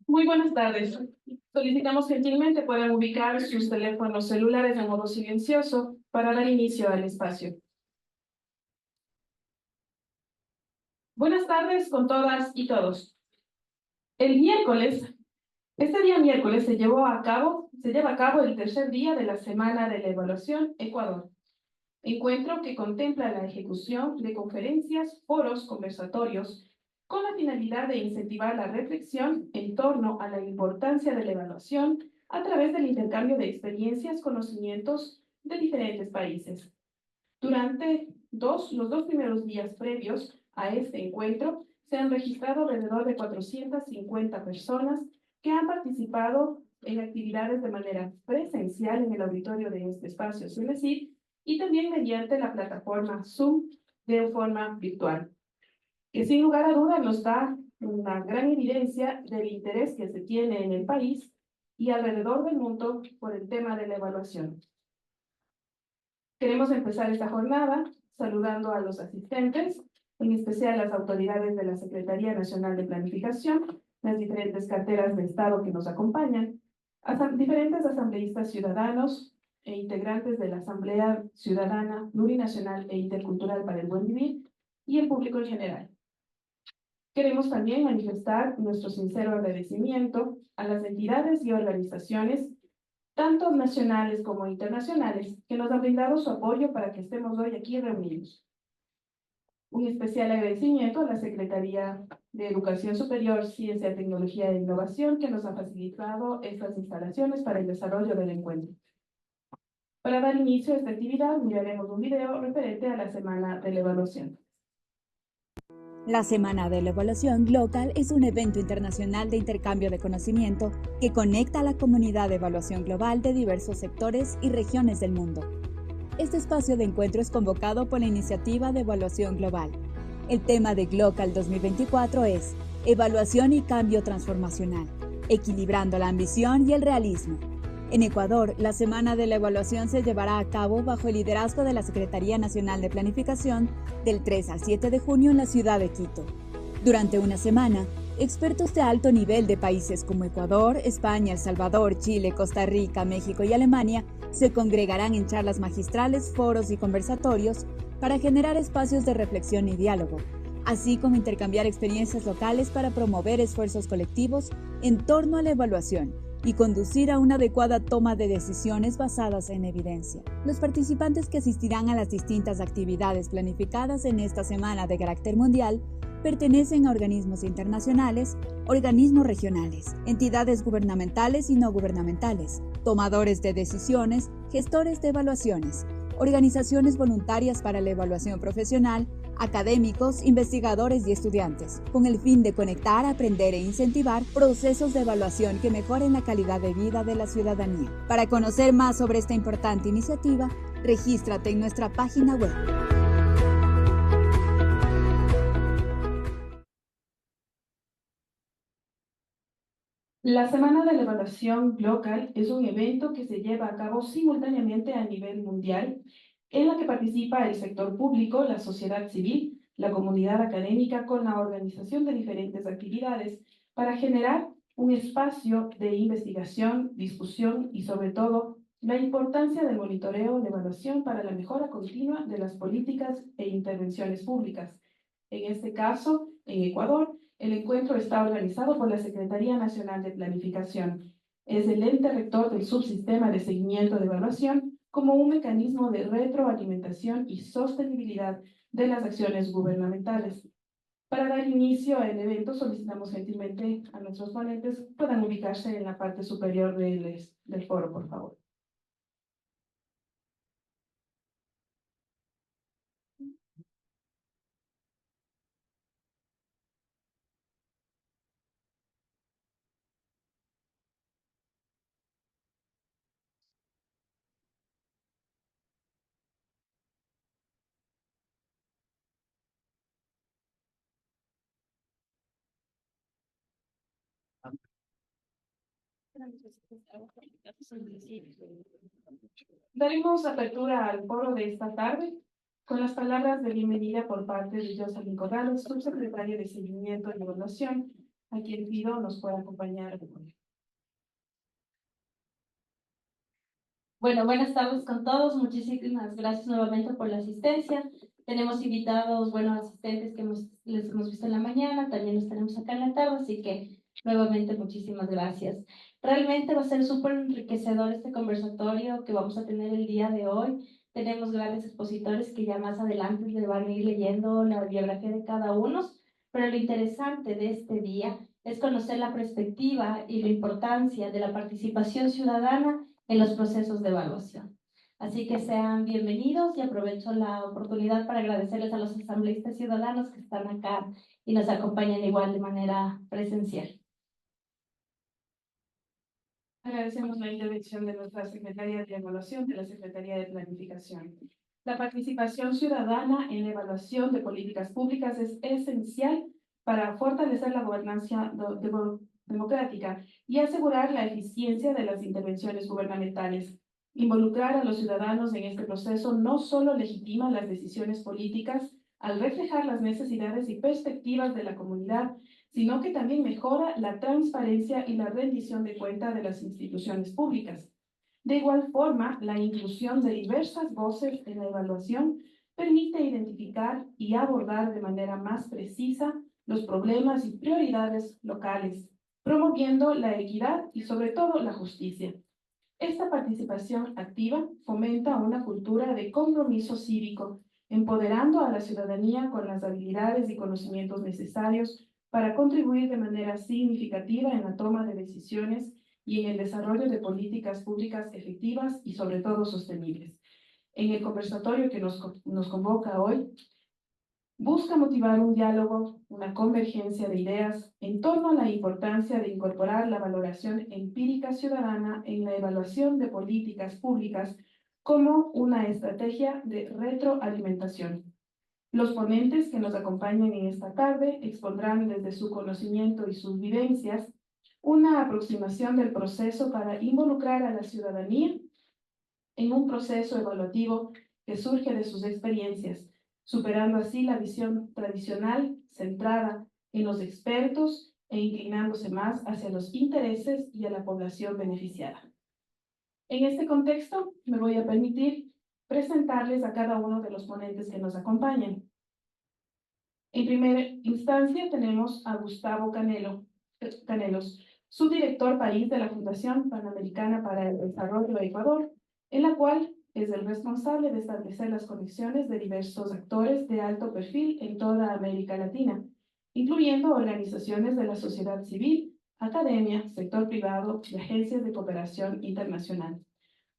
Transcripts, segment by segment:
Muy buenas tardes. Solicitamos gentilmente puedan ubicar sus teléfonos celulares en modo silencioso para dar inicio al espacio. Buenas tardes con todas y todos. El miércoles, este día miércoles se lleva a cabo el tercer día de la Semana de la Evaluación Ecuador. Encuentro que contempla la ejecución de conferencias, foros, conversatorios, con la finalidad de incentivar la reflexión en torno a la importancia de la evaluación a través del intercambio de experiencias, conocimientos de diferentes países. Durante los dos primeros días previos a este encuentro, se han registrado alrededor de 450 personas que han participado en actividades de manera presencial en el auditorio de este espacio, es decir, y también mediante la plataforma Zoom de forma virtual, que sin lugar a duda nos da una gran evidencia del interés que se tiene en el país y alrededor del mundo por el tema de la evaluación. Queremos empezar esta jornada saludando a los asistentes, en especial las autoridades de la Secretaría Nacional de Planificación, las diferentes carteras de Estado que nos acompañan, diferentes asambleístas ciudadanos e integrantes de la Asamblea Ciudadana Plurinacional e Intercultural para el Buen Vivir y el público en general. Queremos también manifestar nuestro sincero agradecimiento a las entidades y organizaciones tanto nacionales como internacionales, que nos han brindado su apoyo para que estemos hoy aquí reunidos. Un especial agradecimiento a la Secretaría de Educación Superior, Ciencia, Tecnología e Innovación, que nos ha facilitado estas instalaciones para el desarrollo del encuentro. Para dar inicio a esta actividad, miraremos un video referente a la Semana de la Evaluación. La Semana de la Evaluación Local es un evento internacional de intercambio de conocimiento que conecta a la comunidad de evaluación global de diversos sectores y regiones del mundo. Este espacio de encuentro es convocado por la Iniciativa de Evaluación Global. El tema de GLOCAL 2024 es Evaluación y Cambio Transformacional, equilibrando la ambición y el realismo. En Ecuador, la Semana de la Evaluación se llevará a cabo bajo el liderazgo de la Secretaría Nacional de Planificación del 3 al 7 de junio en la ciudad de Quito. Durante una semana, expertos de alto nivel de países como Ecuador, España, El Salvador, Chile, Costa Rica, México y Alemania se congregarán en charlas magistrales, foros y conversatorios para generar espacios de reflexión y diálogo, así como intercambiar experiencias locales para promover esfuerzos colectivos en torno a la evaluación y conducir a una adecuada toma de decisiones basadas en evidencia. Los participantes que asistirán a las distintas actividades planificadas en esta semana de carácter mundial pertenecen a organismos internacionales, organismos regionales, entidades gubernamentales y no gubernamentales, tomadores de decisiones, gestores de evaluaciones, organizaciones voluntarias para la evaluación profesional, académicos, investigadores y estudiantes, con el fin de conectar, aprender e incentivar procesos de evaluación que mejoren la calidad de vida de la ciudadanía. Para conocer más sobre esta importante iniciativa, regístrate en nuestra página web. La Semana de la Evaluación Local es un evento que se lleva a cabo simultáneamente a nivel mundial, en la que participa el sector público, la sociedad civil, la comunidad académica, con la organización de diferentes actividades para generar un espacio de investigación, discusión y, sobre todo, la importancia del monitoreo de evaluación para la mejora continua de las políticas e intervenciones públicas. En este caso, en Ecuador, el encuentro está organizado por la Secretaría Nacional de Planificación. Es el ente rector del subsistema de seguimiento de evaluación como un mecanismo de retroalimentación y sostenibilidad de las acciones gubernamentales. Para dar inicio al evento, solicitamos gentilmente a nuestros ponentes puedan ubicarse en la parte superior del foro, por favor. Daremos apertura al foro de esta tarde con las palabras de bienvenida por parte de Jocelyn Corrales, subsecretaria de Seguimiento y Evaluación, a quien pido nos pueda acompañar. Bueno, buenas tardes con todos. Muchísimas gracias nuevamente por la asistencia. Tenemos invitados, asistentes que les hemos visto en la mañana, también los tenemos acá en la tarde, así que nuevamente muchísimas gracias. Realmente va a ser súper enriquecedor este conversatorio que vamos a tener el día de hoy. Tenemos grandes expositores que ya más adelante les van a ir leyendo la biografía de cada uno, pero lo interesante de este día es conocer la perspectiva y la importancia de la participación ciudadana en los procesos de evaluación. Así que sean bienvenidos y aprovecho la oportunidad para agradecerles a los asambleístas ciudadanos que están acá y nos acompañan igual de manera presencial. Agradecemos la intervención de nuestra Secretaría de Evaluación, de la Secretaría de Planificación. La participación ciudadana en la evaluación de políticas públicas es esencial para fortalecer la gobernanza democrática y asegurar la eficiencia de las intervenciones gubernamentales. Involucrar a los ciudadanos en este proceso no solo legitima las decisiones políticas al reflejar las necesidades y perspectivas de la comunidad, sino que también mejora la transparencia y la rendición de cuenta de las instituciones públicas. De igual forma, la inclusión de diversas voces en la evaluación permite identificar y abordar de manera más precisa los problemas y prioridades locales, promoviendo la equidad y sobre todo la justicia. Esta participación activa fomenta una cultura de compromiso cívico, empoderando a la ciudadanía con las habilidades y conocimientos necesarios para contribuir de manera significativa en la toma de decisiones y en el desarrollo de políticas públicas efectivas y sobre todo sostenibles. En el conversatorio que nos convoca hoy, busca motivar un diálogo, una convergencia de ideas en torno a la importancia de incorporar la valoración empírica ciudadana en la evaluación de políticas públicas como una estrategia de retroalimentación. Los ponentes que nos acompañan en esta tarde expondrán desde su conocimiento y sus vivencias una aproximación del proceso para involucrar a la ciudadanía en un proceso evaluativo que surge de sus experiencias, superando así la visión tradicional centrada en los expertos e inclinándose más hacia los intereses y a la población beneficiada. En este contexto, me voy a permitir presentarles a cada uno de los ponentes que nos acompañan. En primera instancia tenemos a Gustavo Canelos, subdirector país de la Fundación Panamericana para el Desarrollo de Ecuador, en la cual es el responsable de establecer las conexiones de diversos actores de alto perfil en toda América Latina, incluyendo organizaciones de la sociedad civil, academia, sector privado y agencias de cooperación internacional.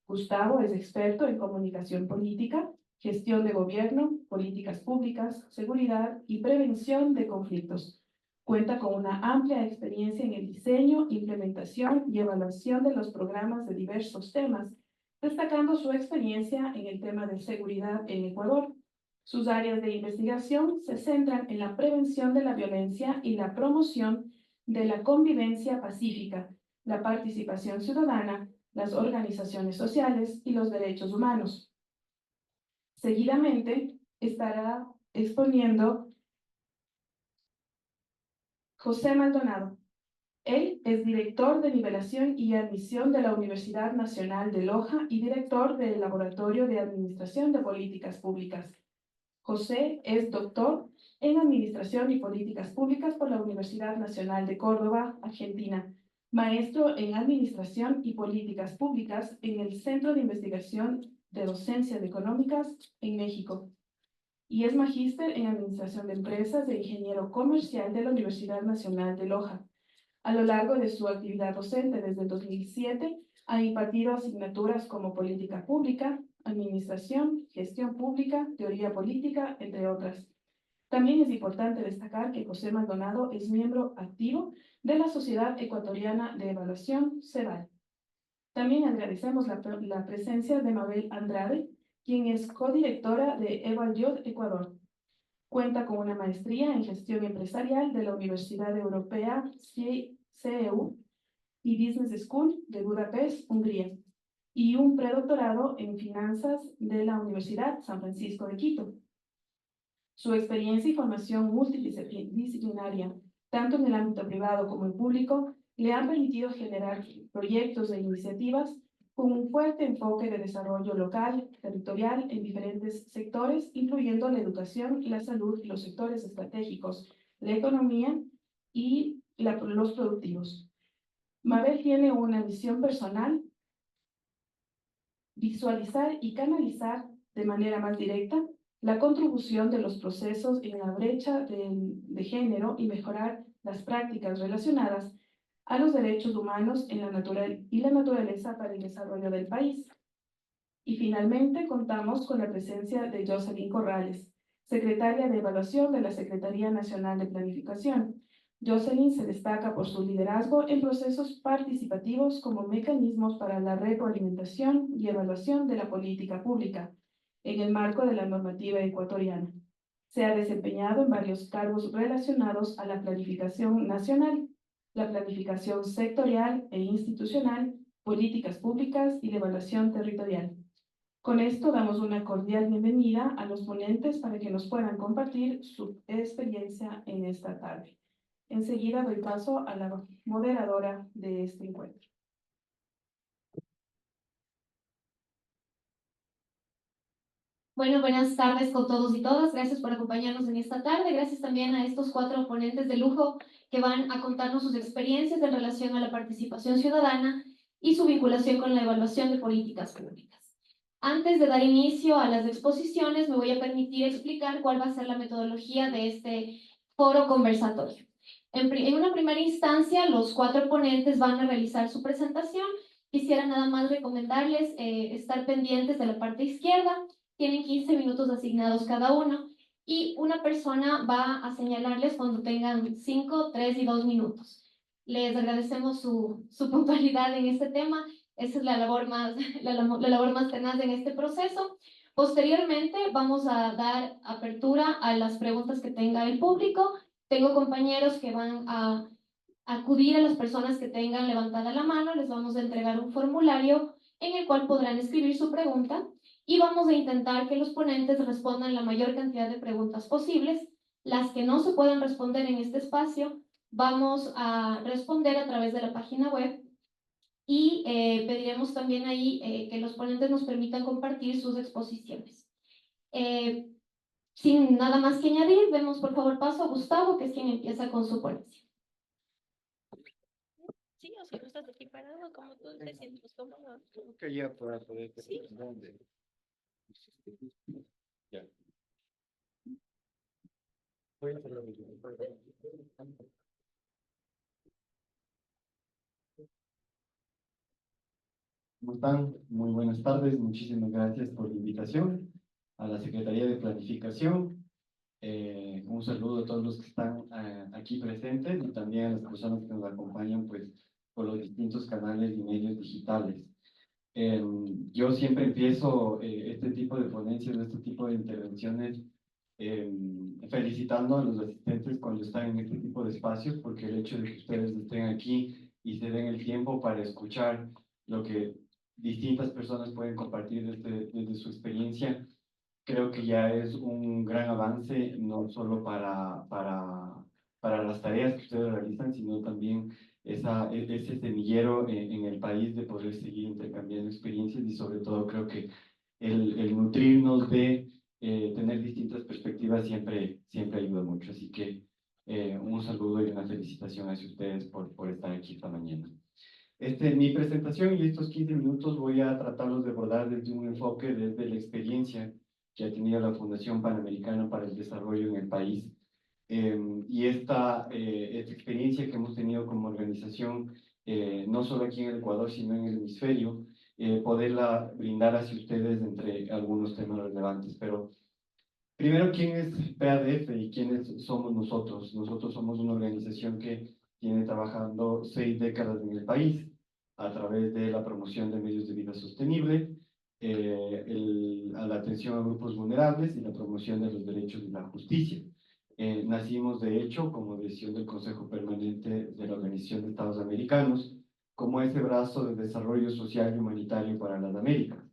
Gustavo es experto en comunicación política, gestión de gobierno, políticas públicas, seguridad y prevención de conflictos. Cuenta con una amplia experiencia en el diseño, implementación y evaluación de los programas de diversos temas, destacando su experiencia en el tema de seguridad en Ecuador. Sus áreas de investigación se centran en la prevención de la violencia y la promoción de la convivencia pacífica, la participación ciudadana, las organizaciones sociales y los derechos humanos. Seguidamente estará exponiendo José Maldonado. Él es director de nivelación y admisión de la Universidad Nacional de Loja y director del Laboratorio de Administración de Políticas Públicas. José es doctor en Administración y Políticas Públicas por la Universidad Nacional de Córdoba, Argentina, maestro en Administración y Políticas Públicas en el Centro de Investigación de Docencias Económicas en México, y es magíster en Administración de Empresas e ingeniero comercial de la Universidad Nacional de Loja. A lo largo de su actividad docente desde el 2007, ha impartido asignaturas como Política Pública, Administración, Gestión Pública, Teoría Política, entre otras. También es importante destacar que José Maldonado es miembro activo de la Sociedad Ecuatoriana de Evaluación, CEVAL. También agradecemos la presencia de Mabel Andrade, quien es codirectora de EvalYod Ecuador. Cuenta con una maestría en gestión empresarial de la Universidad Europea CEU y Business School de Budapest, Hungría, y un predoctorado en finanzas de la Universidad San Francisco de Quito. Su experiencia y formación multidisciplinaria tanto en el ámbito privado como en público, le han permitido generar proyectos e iniciativas con un fuerte enfoque de desarrollo local, territorial, en diferentes sectores, incluyendo la educación, la salud, los sectores estratégicos, la economía y los productivos. Mabel tiene una misión personal: visualizar y canalizar de manera más directa la contribución de los procesos en la brecha de género y mejorar las prácticas relacionadas a los derechos humanos en la naturaleza para el desarrollo del país. Y finalmente contamos con la presencia de Jocelyn Corrales, secretaria de Evaluación de la Secretaría Nacional de Planificación. Jocelyn se destaca por su liderazgo en procesos participativos como mecanismos para la retroalimentación y evaluación de la política pública en el marco de la normativa ecuatoriana. Se ha desempeñado en varios cargos relacionados a la planificación nacional, la planificación sectorial e institucional, políticas públicas y la evaluación territorial. Con esto damos una cordial bienvenida a los ponentes para que nos puedan compartir su experiencia en esta tarde. Enseguida doy paso a la moderadora de este encuentro. Bueno, buenas tardes con todos y todas. Gracias por acompañarnos en esta tarde. Gracias también a estos 4 ponentes de lujo que van a contarnos sus experiencias en relación a la participación ciudadana y su vinculación con la evaluación de políticas públicas. Antes de dar inicio a las exposiciones, me voy a permitir explicar cuál va a ser la metodología de este foro conversatorio. En una primera instancia, los 4 ponentes van a realizar su presentación. Quisiera nada más recomendarles estar pendientes de la parte izquierda. Tienen 15 minutos asignados cada uno y una persona va a señalarles cuando tengan 5, 3 y 2 minutos. Les agradecemos su puntualidad en este tema. Esa es la labor más tenaz en este proceso. Posteriormente vamos a dar apertura a las preguntas que tenga el público. Tengo compañeros que van a acudir a las personas que tengan levantada la mano. Les vamos a entregar un formulario en el cual podrán escribir su pregunta y vamos a intentar que los ponentes respondan la mayor cantidad de preguntas posibles. Las que no se puedan responder en este espacio, vamos a responder a través de la página web y pediremos también ahí que los ponentes nos permitan compartir sus exposiciones. Sin nada más que añadir, demos por favor paso a Gustavo, que es quien empieza con su ponencia. Sí, o si no estás aquí parado, como tú te sientes cómodo. Creo que ya para poder Sí. ¿Dónde? Ya. Voy a hacer lo mismo. ¿Cómo están? Muy buenas tardes. Muchísimas gracias por la invitación a la Secretaría de Planificación. Un saludo a todos los que están aquí presentes y también a las personas que nos acompañan pues, por los distintos canales y medios digitales. Yo siempre empiezo este tipo de ponencias, este tipo de intervenciones, felicitando a los asistentes cuando están en este tipo de espacios, porque el hecho de que ustedes estén aquí y se den el tiempo para escuchar lo que distintas personas pueden compartir desde su experiencia, creo que ya es un gran avance, no solo para las tareas que ustedes realizan, sino también ese semillero en el país de poder seguir intercambiando experiencias y sobre todo creo que el nutrirnos de tener distintas perspectivas siempre ayuda mucho. Así que un saludo y una felicitación hacia ustedes por estar aquí esta mañana. Mi presentación y estos 15 minutos voy a tratarlos de abordar desde un enfoque desde la experiencia que ha tenido la Fundación Panamericana para el Desarrollo en el país. Y esta experiencia que hemos tenido como organización, no solo aquí en el Ecuador, sino en el hemisferio, poderla brindar hacia ustedes entre algunos temas relevantes. Pero primero, ¿quién es PADF y quiénes somos nosotros? Nosotros somos una organización que tiene trabajando 6 décadas en el país a través de la promoción de medios de vida sostenible, a la atención a grupos vulnerables y la promoción de los derechos y la justicia. Nacimos, de hecho, como decisión del Consejo Permanente de la Organización de Estados Americanos, como ese brazo de desarrollo social y humanitario para las Américas.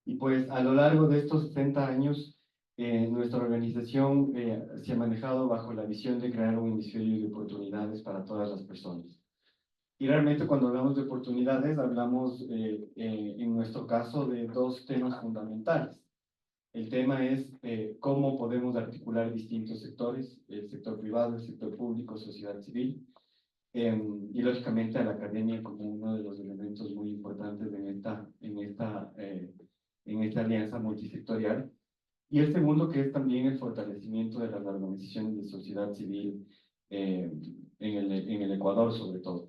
Y pues a lo largo de estos 60 años Nuestra organización se ha manejado bajo la visión de crear un hemisferio de oportunidades para todas las personas. Y realmente cuando hablamos de oportunidades, hablamos en nuestro caso de dos temas fundamentales. El tema es cómo podemos articular distintos sectores, el sector privado, el sector público, sociedad civil, y lógicamente a la academia como uno de los elementos muy importantes en esta alianza multisectorial. Y el segundo, que es también el fortalecimiento de las organizaciones de sociedad civil en el Ecuador, sobre todo.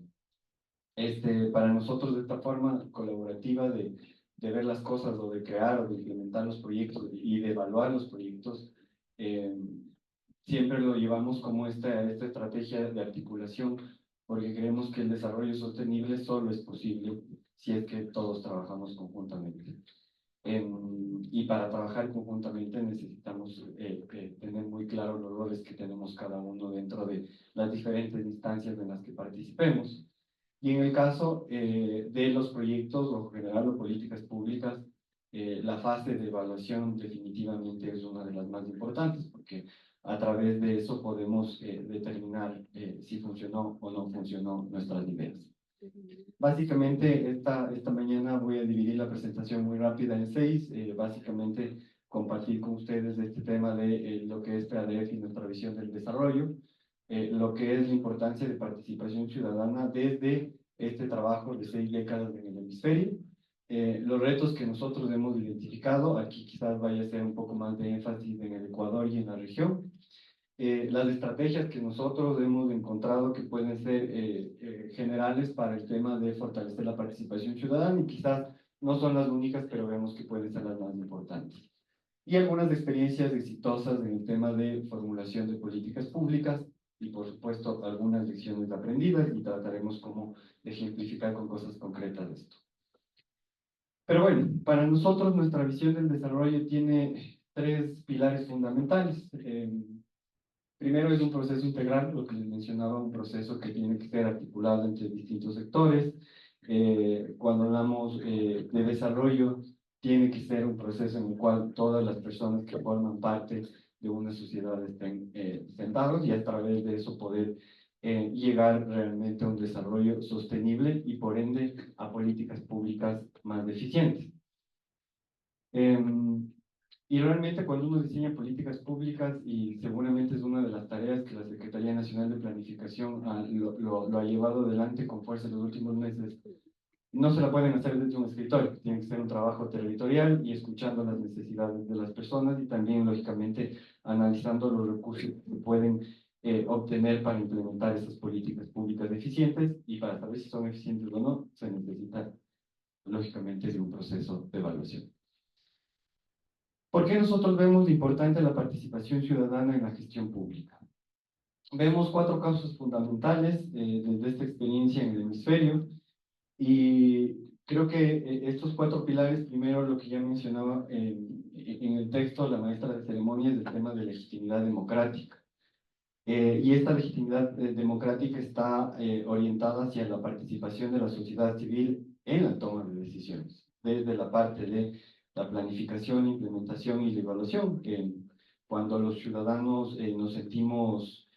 Para nosotros, de esta forma colaborativa de ver las cosas o de crear o de implementar los proyectos y de evaluar los proyectos, siempre lo llevamos como esta estrategia de articulación, porque creemos que el desarrollo sostenible solo es posible si es que todos trabajamos conjuntamente. Y para trabajar conjuntamente necesitamos tener muy claros los roles que tenemos cada uno dentro de las diferentes instancias en las que participemos. Y en el caso de los proyectos o general o políticas públicas, la fase de evaluación definitivamente es una de las más importantes, porque a través de eso podemos determinar si funcionó o no funcionó nuestras ideas. Básicamente, esta mañana voy a dividir la presentación muy rápida en 6. Básicamente, compartir con ustedes este tema de lo que es PADF y nuestra visión del desarrollo, lo que es la importancia de participación ciudadana desde este trabajo de 6 décadas en el hemisferio, los retos que nosotros hemos identificado, aquí quizás vaya a ser un poco más de énfasis en el Ecuador y en la región, las estrategias que nosotros hemos encontrado que pueden ser generales para el tema de fortalecer la participación ciudadana y quizás no son las únicas, pero vemos que pueden ser las más importantes. Y algunas experiencias exitosas en el tema de formulación de políticas públicas y, por supuesto, algunas lecciones aprendidas y trataremos como de ejemplificar con cosas concretas esto. Pero bueno, para nosotros nuestra visión del desarrollo tiene 3 pilares fundamentales. Primero es un proceso integral, lo que les mencionaba, un proceso que tiene que ser articulado entre distintos sectores. Cuando hablamos de desarrollo, tiene que ser un proceso en el cual todas las personas que forman parte de una sociedad estén sentados y a través de eso poder llegar realmente a un desarrollo sostenible y por ende a políticas públicas más eficientes. Y realmente cuando uno diseña políticas públicas, y seguramente es una de las tareas que la Secretaría Nacional de Planificación lo ha llevado adelante con fuerza en los últimos meses, no se la pueden hacer desde un escritorio, tiene que ser un trabajo territorial y escuchando las necesidades de las personas y también, lógicamente, analizando los recursos que se pueden obtener para implementar esas políticas públicas eficientes, y para saber si son eficientes o no, se necesita, lógicamente, de un proceso de evaluación. ¿Por qué nosotros vemos importante la participación ciudadana en la gestión pública? Vemos 4 causas fundamentales desde esta experiencia en el hemisferio, y creo que estos 4 pilares, primero lo que ya mencionaba en el texto la maestra de ceremonias, del tema de legitimidad democrática. Y esta legitimidad democrática está orientada hacia la participación de la sociedad civil en la toma de decisiones, desde la parte de la planificación, implementación y la evaluación, que cuando los ciudadanos nos sentimos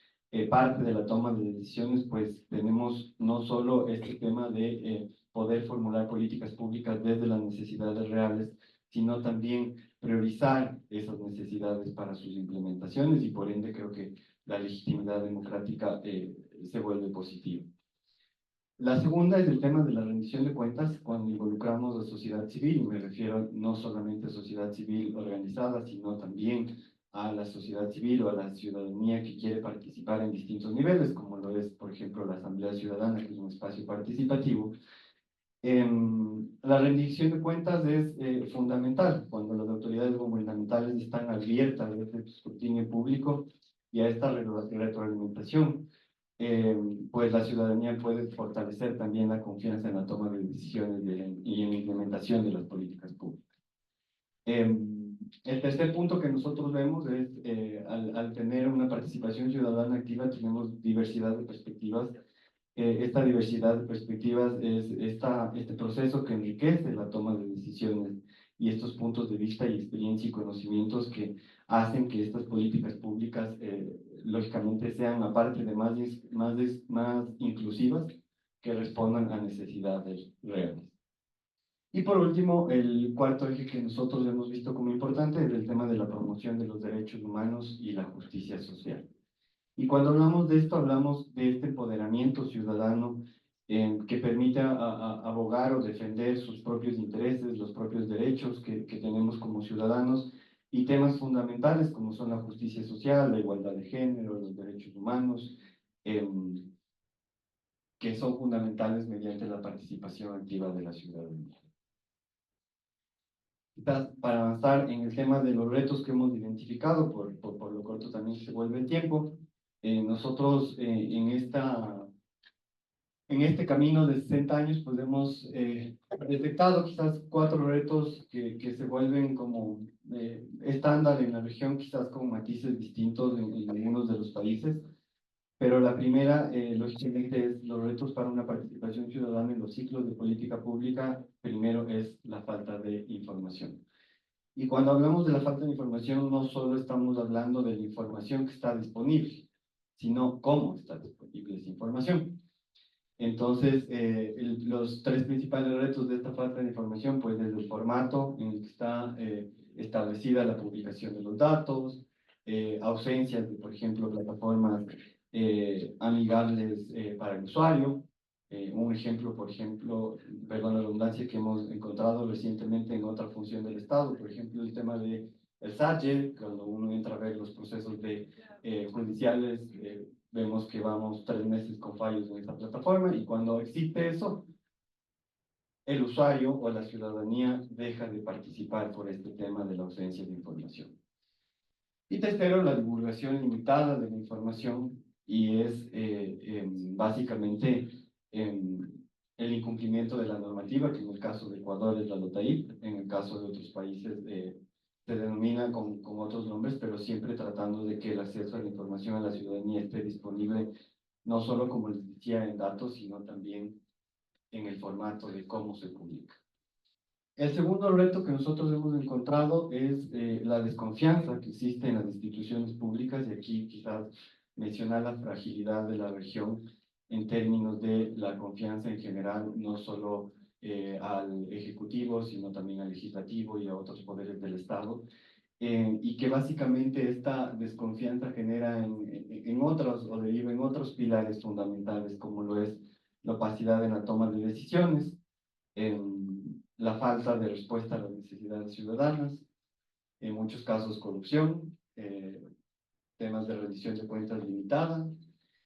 parte de la toma de decisiones, pues tenemos no solo este tema de poder formular políticas públicas desde las necesidades reales, sino también priorizar esas necesidades para sus implementaciones, y por ende creo que la legitimidad democrática se vuelve positiva. La segunda es el tema de la rendición de cuentas cuando involucramos a sociedad civil, y me refiero no solamente a sociedad civil organizada, sino también a la sociedad civil o a la ciudadanía que quiere participar en distintos niveles, como lo es, por ejemplo, la Asamblea Ciudadana, que es un espacio participativo. La rendición de cuentas es fundamental cuando las autoridades gubernamentales están abiertas a este escrutinio público y a esta retroalimentación. Pues la ciudadanía puede fortalecer también la confianza en la toma de decisiones y en la implementación de las políticas públicas. El tercer punto que nosotros vemos es, al tener una participación ciudadana activa, tenemos diversidad de perspectivas. Esta diversidad de perspectivas es este proceso que enriquece la toma de decisiones y estos puntos de vista y experiencia y conocimientos que hacen que estas políticas públicas, lógicamente, sean aparte de más inclusivas, que respondan a necesidades reales. Y por último, el cuarto eje que nosotros hemos visto como importante es el tema de la promoción de los derechos humanos y la justicia social. Y cuando hablamos de esto, hablamos de este empoderamiento ciudadano que permite abogar o defender sus propios intereses, los propios derechos que tenemos como ciudadanos, y temas fundamentales como son la justicia social, la igualdad de género, los derechos humanos, que son fundamentales mediante la participación activa de la ciudadanía. Quizás para avanzar en el tema de los retos que hemos identificado, por lo corto también se vuelve el tiempo, nosotros en este camino de 60 años pues hemos detectado quizás 4 retos que se vuelven como estándar en la región, quizás con matices distintos en algunos de los países. Pero la primera, lógicamente, es los retos para una participación ciudadana en los ciclos de política pública. Primero es la falta de información. Y cuando hablamos de la falta de información, no solo estamos hablando de la información que está disponible, sino cómo está disponible esa información. Entonces, los 3 principales retos de esta falta de información, pues desde el formato en el que está establecida la publicación de los datos, ausencias de, por ejemplo, plataformas amigables para el usuario. Un ejemplo, por ejemplo, perdón la redundancia, que hemos encontrado recientemente en otra función del Estado, por ejemplo, el tema de el SAGE, cuando uno entra a ver los procesos judiciales, vemos que vamos 3 meses con fallos en esta plataforma, y cuando existe eso, el usuario o la ciudadanía deja de participar por este tema de la ausencia de información. Y tercero, la divulgación limitada de la información, y es básicamente el incumplimiento de la normativa, que en el caso de Ecuador es la LOTAIP, en el caso de otros países se denomina con otros nombres, pero siempre tratando de que el acceso a la información a la ciudadanía esté disponible, no solo, como les decía, en datos, sino también en el formato de cómo se publica. El segundo reto que nosotros hemos encontrado es la desconfianza que existe en las instituciones públicas, y aquí quizás mencionar la fragilidad de la región en términos de la confianza en general, no solo al Ejecutivo, sino también al Legislativo y a otros poderes del Estado, y que básicamente esta desconfianza genera en otros, o deriva en otros pilares fundamentales, como lo es la opacidad en la toma de decisiones, la falta de respuesta a las necesidades ciudadanas, en muchos casos corrupción, temas de rendición de cuentas limitada,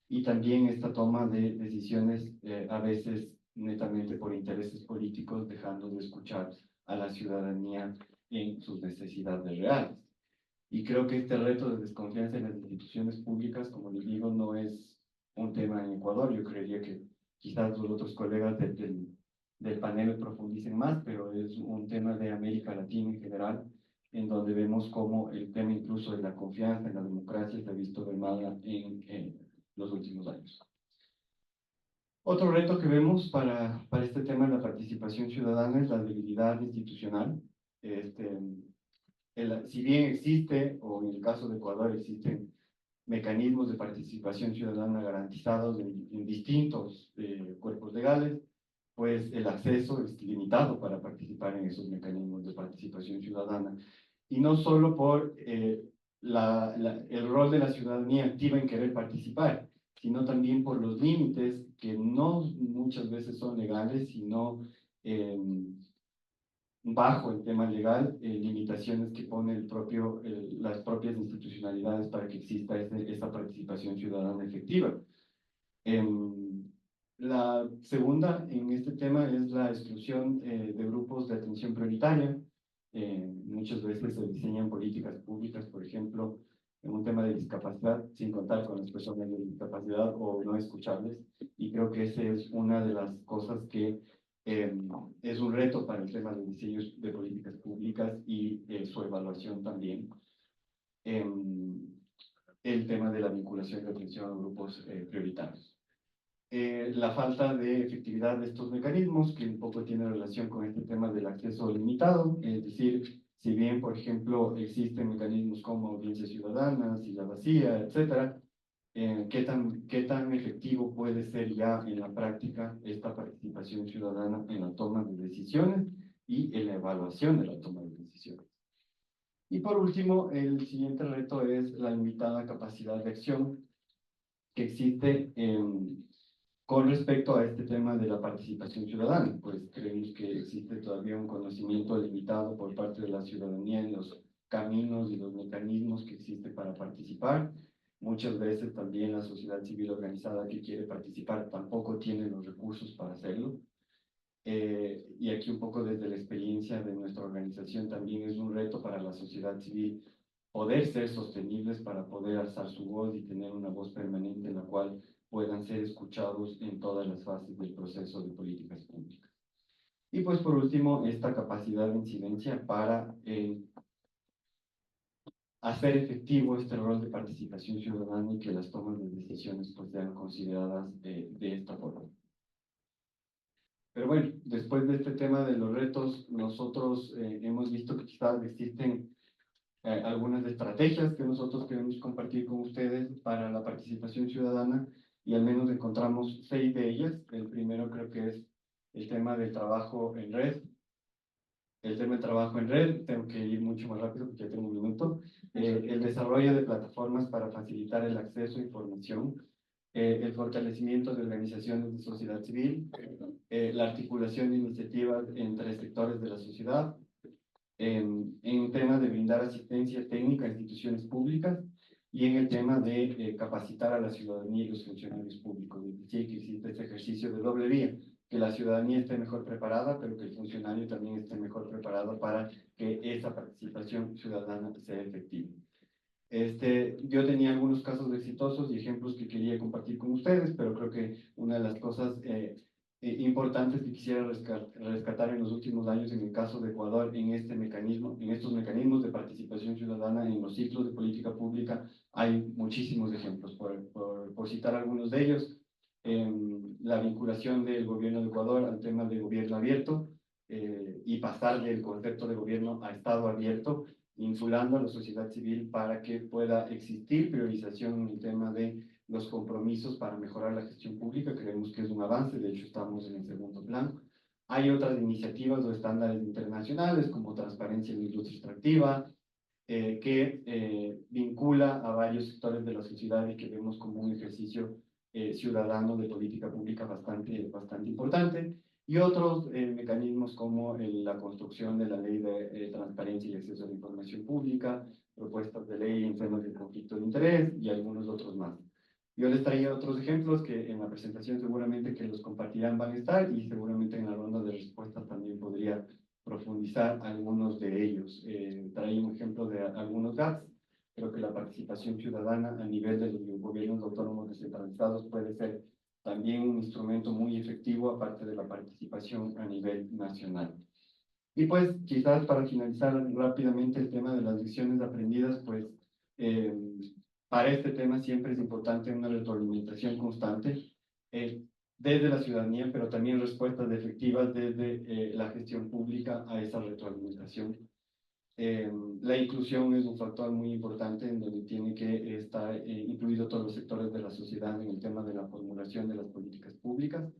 y también esta toma de decisiones a veces netamente por intereses políticos, dejando de escuchar a la ciudadanía en sus necesidades reales. Y creo que este reto de desconfianza en las instituciones públicas, como les digo, no es un tema en Ecuador. Yo creería que quizás los otros colegas del panel profundicen más, pero es un tema de América Latina en general, en donde vemos cómo el tema incluso de la confianza en la democracia se ha visto mermada en los últimos años. Otro reto que vemos para este tema de la participación ciudadana es la debilidad institucional. Si bien existe, o en el caso de Ecuador existen mecanismos de participación ciudadana garantizados en distintos cuerpos legales, pues el acceso es limitado para participar en esos mecanismos de participación ciudadana. Y no solo por el rol de la ciudadanía activa en querer participar, sino también por los límites que no muchas veces son legales, sino bajo el tema legal, limitaciones que pone las propias institucionalidades para que exista esta participación ciudadana efectiva. La segunda en este tema es la exclusión de grupos de atención prioritaria. Muchas veces se diseñan políticas públicas, por ejemplo, en un tema de discapacidad, sin contar con las personas de discapacidad o no escuchables, y creo que esa es una de las cosas que es un reto para el tema de diseños de políticas públicas y su evaluación también. El tema de la vinculación de atención a grupos prioritarios. La falta de efectividad de estos mecanismos, que un poco tiene relación con este tema del acceso limitado, es decir, si bien, por ejemplo, existen mecanismos como audiencias ciudadanas, silla vacía, etcétera, ¿qué tan efectivo puede ser ya en la práctica esta participación ciudadana en la toma de decisiones y en la evaluación de la toma de decisiones? Y por último, el siguiente reto es la limitada capacidad de acción que existe con respecto a este tema de la participación ciudadana. Pues creemos que existe todavía un conocimiento limitado por parte de la ciudadanía en los caminos y los mecanismos que existen para participar. Muchas veces también la sociedad civil organizada que quiere participar tampoco tiene los recursos para hacerlo. Y aquí un poco desde la experiencia de nuestra organización también es un reto para la sociedad civil poder ser sostenibles para poder alzar su voz y tener una voz permanente en la cual puedan ser escuchados en todas las fases del proceso de políticas públicas. Y pues por último, esta capacidad de incidencia para hacer efectivo este rol de participación ciudadana y que las tomas de decisiones pues sean consideradas de esta forma. Pero bueno, después de este tema de los retos, nosotros hemos visto que quizás existen algunas estrategias que nosotros queremos compartir con ustedes para la participación ciudadana y al menos encontramos 6 de ellas. El primero creo que es el tema del trabajo en red. El tema del trabajo en red, tengo que ir mucho más rápido porque ya tengo un minuto. El desarrollo de plataformas para facilitar el acceso a información. El fortalecimiento de organizaciones de sociedad civil. La articulación de iniciativas entre sectores de la sociedad. En temas de brindar asistencia técnica a instituciones públicas y en el tema de capacitar a la ciudadanía y los funcionarios públicos. Es decir, que existe este ejercicio de doble vía, que la ciudadanía esté mejor preparada, pero que el funcionario también esté mejor preparado para que esa participación ciudadana sea efectiva. Yo tenía algunos casos exitosos y ejemplos que quería compartir con ustedes, pero creo que una de las cosas importantes que quisiera rescatar en los últimos años en el caso de Ecuador en estos mecanismos de participación ciudadana en los ciclos de política pública, hay muchísimos ejemplos. Por citar algunos de ellos, la vinculación del gobierno de Ecuador al tema de gobierno abierto y pasar del concepto de gobierno a Estado abierto, vinculando a la sociedad civil para que pueda existir priorización en el tema de los compromisos para mejorar la gestión pública. Creemos que es un avance, de hecho estamos en el segundo plano. Hay otras iniciativas o estándares internacionales como transparencia en la industria extractiva, que vincula a varios sectores de la sociedad y que vemos como un ejercicio ciudadano de política pública bastante importante. Y otros mecanismos como la construcción de la ley de transparencia y acceso a la información pública, propuestas de ley en temas de conflicto de interés y algunos otros más. Yo les traía otros ejemplos que en la presentación seguramente que los compartirán van a estar y seguramente en la ronda de respuestas también podría profundizar algunos de ellos. Traía un ejemplo de algunos GATS. Creo que la participación ciudadana a nivel de los gobiernos autónomos descentralizados puede ser también un instrumento muy efectivo aparte de la participación a nivel nacional. Y pues quizás para finalizar rápidamente el tema de las lecciones aprendidas, pues para este tema siempre es importante una retroalimentación constante desde la ciudadanía, pero también respuestas efectivas desde la gestión pública a esa retroalimentación. La inclusión es un factor muy importante en donde tiene que estar incluido todos los sectores de la sociedad en el tema de la formulación de las políticas públicas.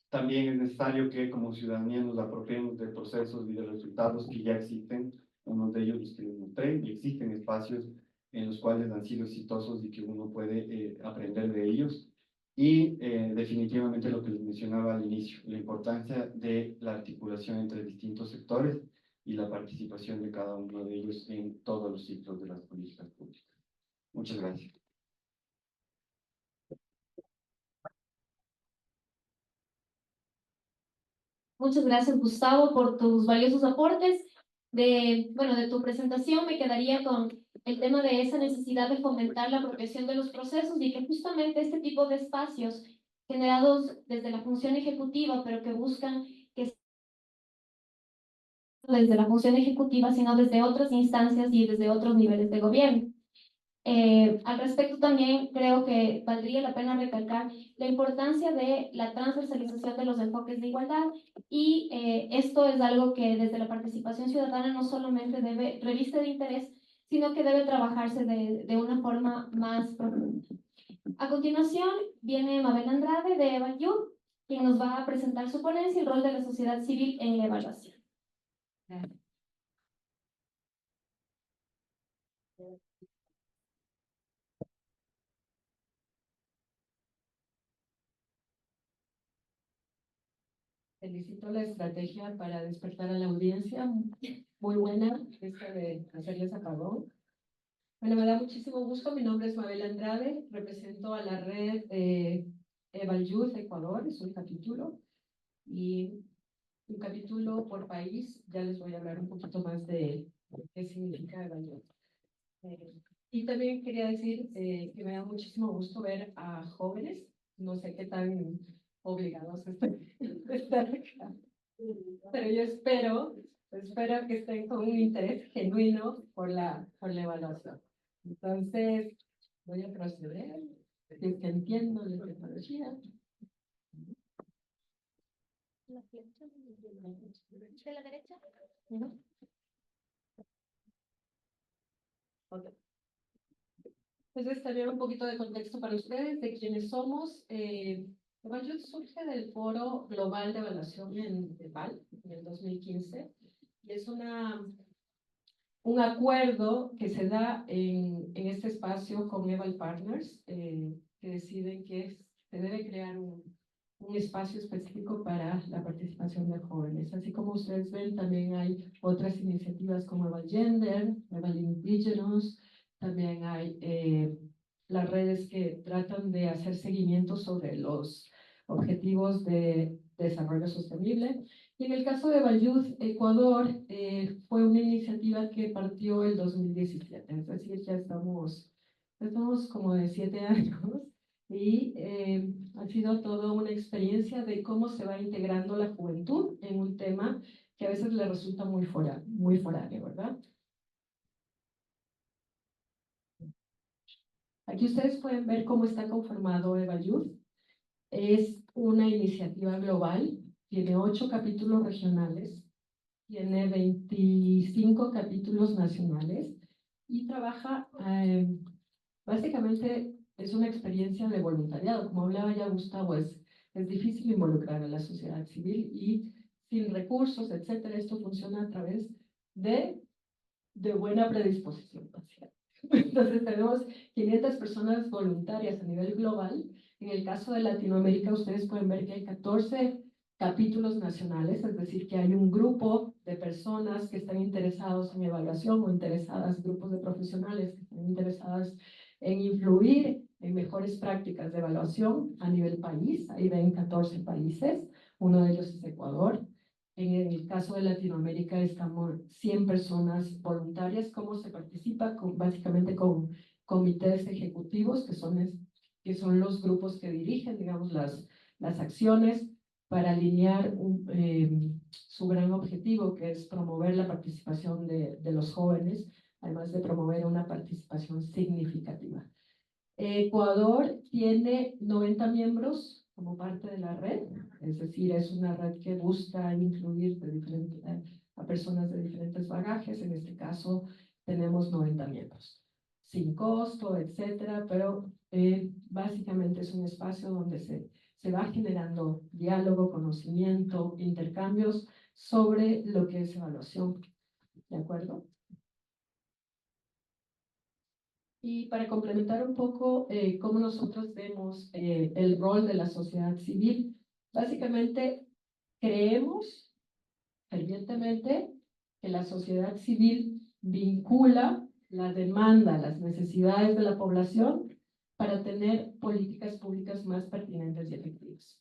También es necesario que como ciudadanía nos apropiemos de procesos y de resultados que ya existen, uno de ellos los que les mostré, y existen espacios en los cuales han sido exitosos y que uno puede aprender de ellos. Y definitivamente lo que les mencionaba al inicio, la importancia de la articulación entre distintos sectores y la participación de cada uno de ellos en todos los ciclos de las políticas públicas. Muchas gracias. Muchas gracias, Gustavo, por tus valiosos aportes. De tu presentación me quedaría con el tema de esa necesidad de fomentar la apropiación de los procesos y que justamente este tipo de espacios generados desde la función ejecutiva, pero que buscan que desde la función ejecutiva, sino desde otras instancias y desde otros niveles de gobierno. Al respecto también creo que valdría la pena recalcar la importancia de la transversalización de los enfoques de igualdad y esto es algo que desde la participación ciudadana no solamente reviste de interés, sino que debe trabajarse de una forma más profunda. A continuación viene Mabel Andrade de EvaYouth, quien nos va a presentar su ponencia, el rol de la sociedad civil en la evaluación. Felicito la estrategia para despertar a la audiencia, muy buena, esta de hacerles apagón. Bueno, me da muchísimo gusto, mi nombre es Mabel Andrade, represento a la red EvaYouth Ecuador, es un capítulo, y un capítulo por país, ya les voy a hablar un poquito más de qué significa EvaYouth. Y también quería decir que me da muchísimo gusto ver a jóvenes, no sé qué tan obligados están de estar acá, pero yo espero que estén con un interés genuino por la evaluación. Entonces, voy a proceder, si es que entiendo la tecnología. La flecha de la derecha. Okay. Entonces, también un poquito de contexto para ustedes de quiénes somos. EvaYouth surge del Foro Global de Evaluación en Nepal en el 2015 y es un acuerdo que se da en este espacio con Eval Partners, que deciden que se debe crear un espacio específico para la participación de jóvenes. Así como ustedes ven, también hay otras iniciativas como Eval Gender, Eval Indigenous, también hay las redes que tratan de hacer seguimiento sobre los objetivos de desarrollo sostenible. Y en el caso de EvaYouth Ecuador, fue una iniciativa que partió el 2017, es decir, ya estamos como de 7 años y ha sido toda una experiencia de cómo se va integrando la juventud en un tema que a veces le resulta muy foráneo, ¿verdad? Aquí ustedes pueden ver cómo está conformado EvaYouth. Es una iniciativa global, tiene 8 capítulos regionales, tiene 25 capítulos nacionales y trabaja, básicamente es una experiencia de voluntariado. Como hablaba ya Gustavo, es difícil involucrar a la sociedad civil y sin recursos, etcétera, esto funciona a través de buena predisposición social. Entonces tenemos 500 personas voluntarias a nivel global. En el caso de Latinoamérica, ustedes pueden ver que hay 14 capítulos nacionales, es decir, que hay un grupo de personas que están interesados en evaluación o interesadas, grupos de profesionales que están interesadas en influir en mejores prácticas de evaluación a nivel país. Ahí ven 14 países, uno de ellos es Ecuador. En el caso de Latinoamérica estamos 100 personas voluntarias. ¿Cómo se participa? Básicamente con comités ejecutivos, que son los grupos que dirigen, digamos, las acciones para alinear su gran objetivo, que es promover la participación de los jóvenes, además de promover una participación significativa. Ecuador tiene 90 miembros como parte de la red, es decir, es una red que busca incluir a personas de diferentes bagajes. En este caso tenemos 90 miembros, sin costo, etcétera, pero básicamente es un espacio donde se va generando diálogo, conocimiento, intercambios sobre lo que es evaluación, ¿de acuerdo? Y para complementar un poco cómo nosotros vemos el rol de la sociedad civil, básicamente creemos fervientemente que la sociedad civil vincula la demanda, las necesidades de la población para tener políticas públicas más pertinentes y efectivas.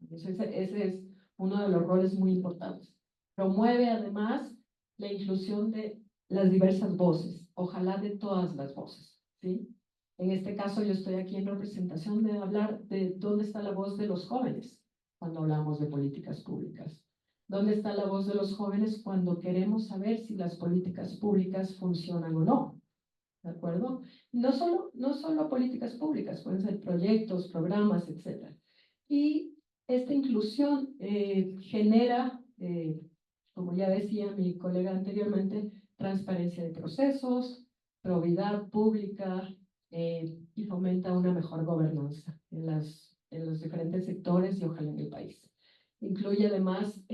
Entonces, ese es uno de los roles muy importantes. Promueve además la inclusión de las diversas voces, ojalá de todas las voces, ¿sí? En este caso yo estoy aquí en representación de hablar de dónde está la voz de los jóvenes cuando hablamos de políticas públicas. ¿Dónde está la voz de los jóvenes cuando queremos saber si las políticas públicas funcionan o no? ¿de acuerdo? No solo políticas públicas, pueden ser proyectos, programas, etc. Y esta inclusión genera, como ya decía mi colega anteriormente, transparencia de procesos, probidad pública y fomenta una mejor gobernanza en los diferentes sectores y ojalá en el país. Incluye además,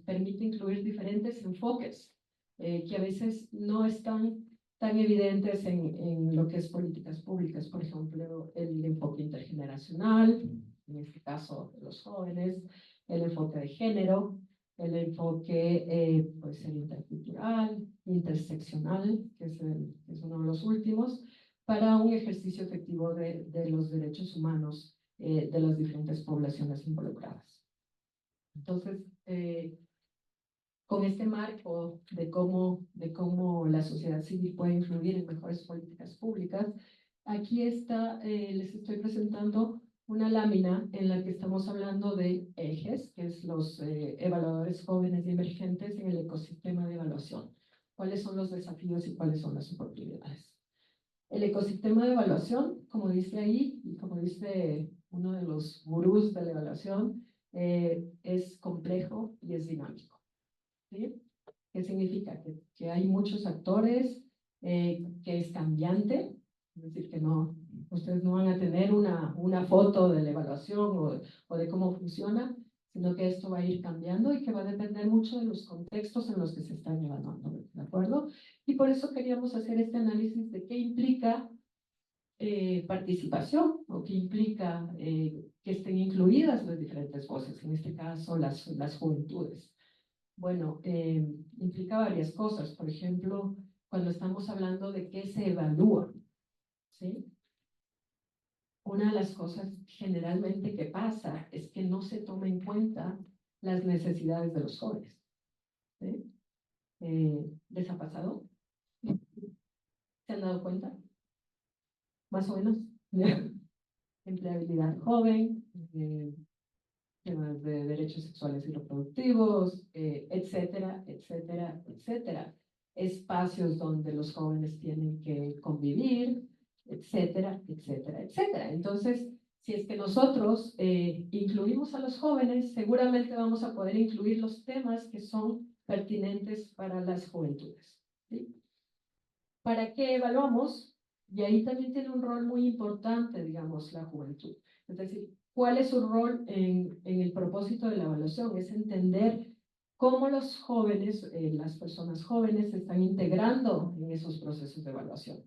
permite incluir diferentes enfoques que a veces no están tan evidentes en lo que es políticas públicas, por ejemplo, el enfoque intergeneracional, en este caso de los jóvenes, el enfoque de género, el enfoque puede ser intercultural, interseccional, que es uno de los últimos, para un ejercicio efectivo de los derechos humanos de las diferentes poblaciones involucradas. Entonces, con este marco de cómo la sociedad civil puede influir en mejores políticas públicas, aquí está, les estoy presentando una lámina en la que estamos hablando de ejes, que es los evaluadores jóvenes y emergentes en el ecosistema de evaluación. ¿Cuáles son los desafíos y cuáles son las oportunidades? El ecosistema de evaluación, como dice ahí, y como dice uno de los gurús de la evaluación, es complejo y es dinámico. ¿Sí? ¿Qué significa? Que hay muchos actores, que es cambiante, es decir, que no, ustedes no van a tener una foto de la evaluación o de cómo funciona, sino que esto va a ir cambiando y que va a depender mucho de los contextos en los que se están evaluando, ¿de acuerdo? Y por eso queríamos hacer este análisis de qué implica participación o qué implica que estén incluidas las diferentes voces, en este caso las juventudes. Bueno, implica varias cosas. Por ejemplo, cuando estamos hablando de qué se evalúa, ¿sí? Una de las cosas generalmente que pasa es que no se toma en cuenta las necesidades de los jóvenes. ¿Sí? ¿Les ha pasado? ¿Se han dado cuenta? Más o menos. Empleabilidad joven, temas de derechos sexuales y reproductivos, etcétera, etcétera, etcétera. Espacios donde los jóvenes tienen que convivir, etcétera, etcétera, etcétera. Entonces, si es que nosotros incluimos a los jóvenes, seguramente vamos a poder incluir los temas que son pertinentes para las juventudes. ¿Sí? ¿Para qué evaluamos? Y ahí también tiene un rol muy importante, digamos, la juventud. Es decir, ¿cuál es su rol en el propósito de la evaluación? Es entender cómo los jóvenes, las personas jóvenes, se están integrando en esos procesos de evaluación.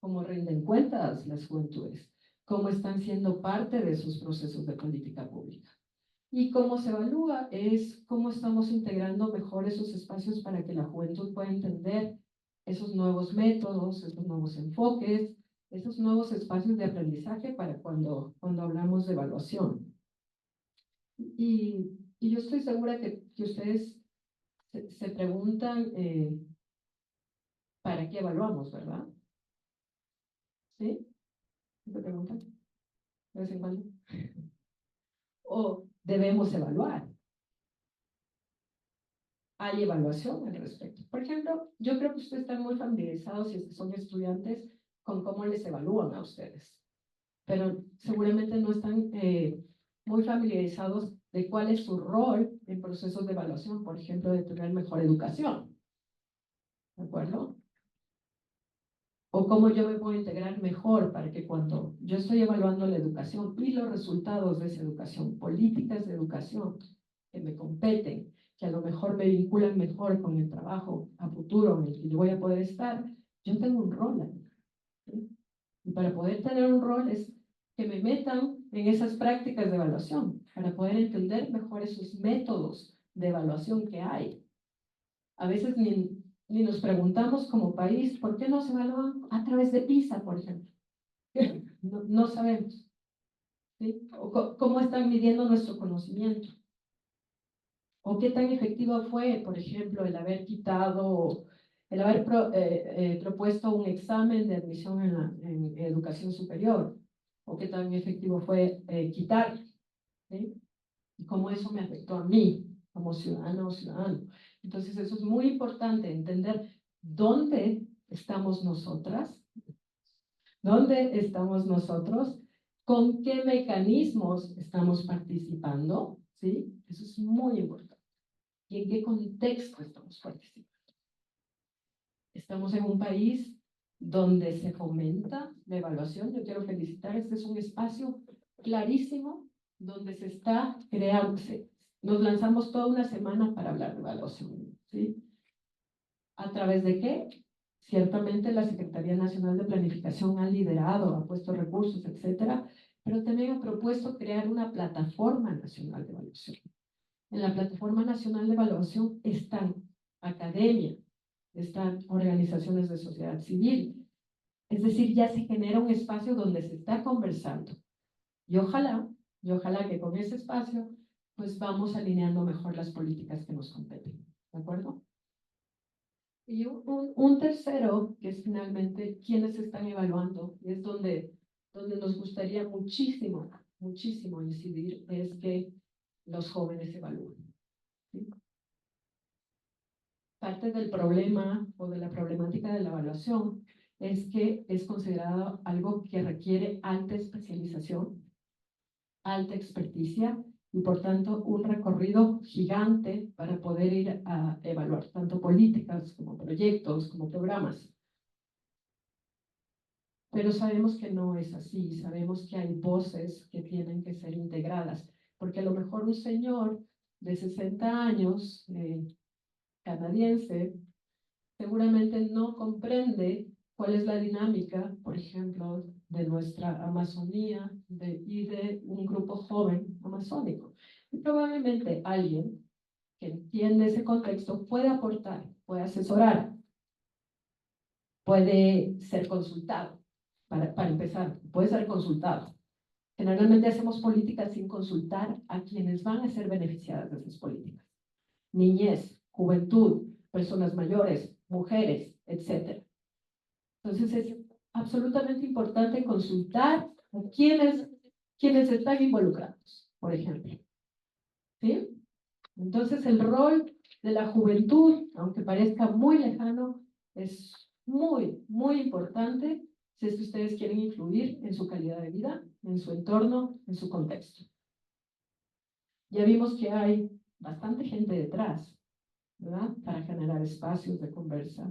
Cómo rinden cuentas las juventudes, cómo están siendo parte de esos procesos de política pública. Y cómo se evalúa es cómo estamos integrando mejor esos espacios para que la juventud pueda entender esos nuevos métodos, esos nuevos enfoques, esos nuevos espacios de aprendizaje para cuando hablamos de evaluación. Y yo estoy segura que ustedes se preguntan ¿para qué evaluamos, verdad? ¿Sí? ¿Se preguntan? ¿De vez en cuando? ¿O debemos evaluar? Hay evaluación al respecto. Por ejemplo, yo creo que ustedes están muy familiarizados, si es que son estudiantes, con cómo les evalúan a ustedes. Pero seguramente no están muy familiarizados de cuál es su rol en procesos de evaluación, por ejemplo, de tener mejor educación. ¿De acuerdo? O cómo yo me puedo integrar mejor para que cuando yo estoy evaluando la educación y los resultados de esa educación, políticas de educación que me competen, que a lo mejor me vinculan mejor con el trabajo a futuro en el que yo voy a poder estar, yo tengo un rol ahí. ¿Sí? Y para poder tener un rol es que me metan en esas prácticas de evaluación, para poder entender mejor esos métodos de evaluación que hay. A veces ni nos preguntamos como país, ¿por qué no se evalúan a través de PISA, por ejemplo? No sabemos. ¿Sí? O cómo están midiendo nuestro conocimiento. O qué tan efectivo fue, por ejemplo, el haber propuesto un examen de admisión en educación superior. O qué tan efectivo fue quitar. ¿Sí? Y cómo eso me afectó a mí, como ciudadana o ciudadano. Entonces, eso es muy importante, entender dónde estamos nosotras, ¿Dónde estamos nosotros? ¿Con qué mecanismos estamos participando? ¿Sí? Eso es muy importante. ¿Y en qué contexto estamos participando? Estamos en un país donde se fomenta la evaluación. Yo quiero felicitar, este es un espacio clarísimo donde se está creando. Nos lanzamos toda una semana para hablar de evaluación, ¿sí? ¿A través de qué? Ciertamente la Secretaría Nacional de Planificación ha liderado, ha puesto recursos, etcétera, pero también ha propuesto crear una plataforma nacional de evaluación. En la plataforma nacional de evaluación están academia, están organizaciones de sociedad civil, es decir, ya se genera un espacio donde se está conversando. Y ojalá que con ese espacio, pues vamos alineando mejor las políticas que nos competen, ¿de acuerdo? Y un tercero, que es finalmente quienes están evaluando, y es donde nos gustaría muchísimo incidir, es que los jóvenes evalúen, ¿sí? Parte del problema o de la problemática de la evaluación es que es considerado algo que requiere alta especialización, alta experticia y por tanto un recorrido gigante para poder ir a evaluar tanto políticas como proyectos, como programas. Pero sabemos que no es así, sabemos que hay voces que tienen que ser integradas, porque a lo mejor un señor de 60 años, canadiense, seguramente no comprende cuál es la dinámica, por ejemplo, de nuestra Amazonía y de un grupo joven amazónico. Y probablemente alguien que entiende ese contexto puede aportar, puede asesorar, puede ser consultado. Para empezar, puede ser consultado. Generalmente hacemos políticas sin consultar a quienes van a ser beneficiadas de esas políticas. Niñez, juventud, personas mayores, mujeres, etc. Entonces es absolutamente importante consultar a quienes están involucrados, por ejemplo. ¿Sí? Entonces el rol de la juventud, aunque parezca muy lejano, es muy importante si es que ustedes quieren influir en su calidad de vida, en su entorno, en su contexto. Ya vimos que hay bastante gente detrás, ¿verdad? Para generar espacios de conversa,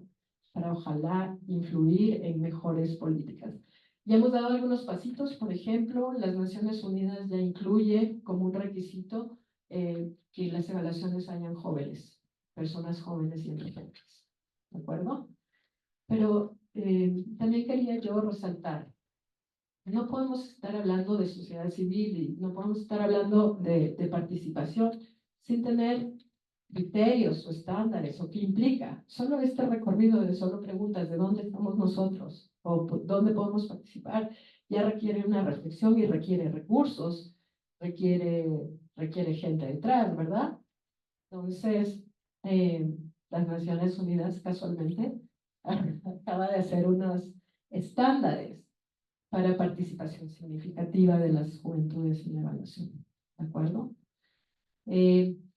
para ojalá influir en mejores políticas. Ya hemos dado algunos pasitos, por ejemplo, las Naciones Unidas ya incluye como un requisito que las evaluaciones hayan jóvenes, personas jóvenes y emergentes, ¿de acuerdo? Pero también quería yo resaltar, no podemos estar hablando de sociedad civil y no podemos estar hablando de participación sin tener criterios o estándares o qué implica. Solo este recorrido de solo preguntas de dónde estamos nosotros o dónde podemos participar ya requiere una reflexión y requiere recursos, requiere gente detrás, ¿verdad? Entonces, las Naciones Unidas casualmente acaba de hacer unos estándares para participación significativa de las juventudes en la evaluación, ¿de acuerdo?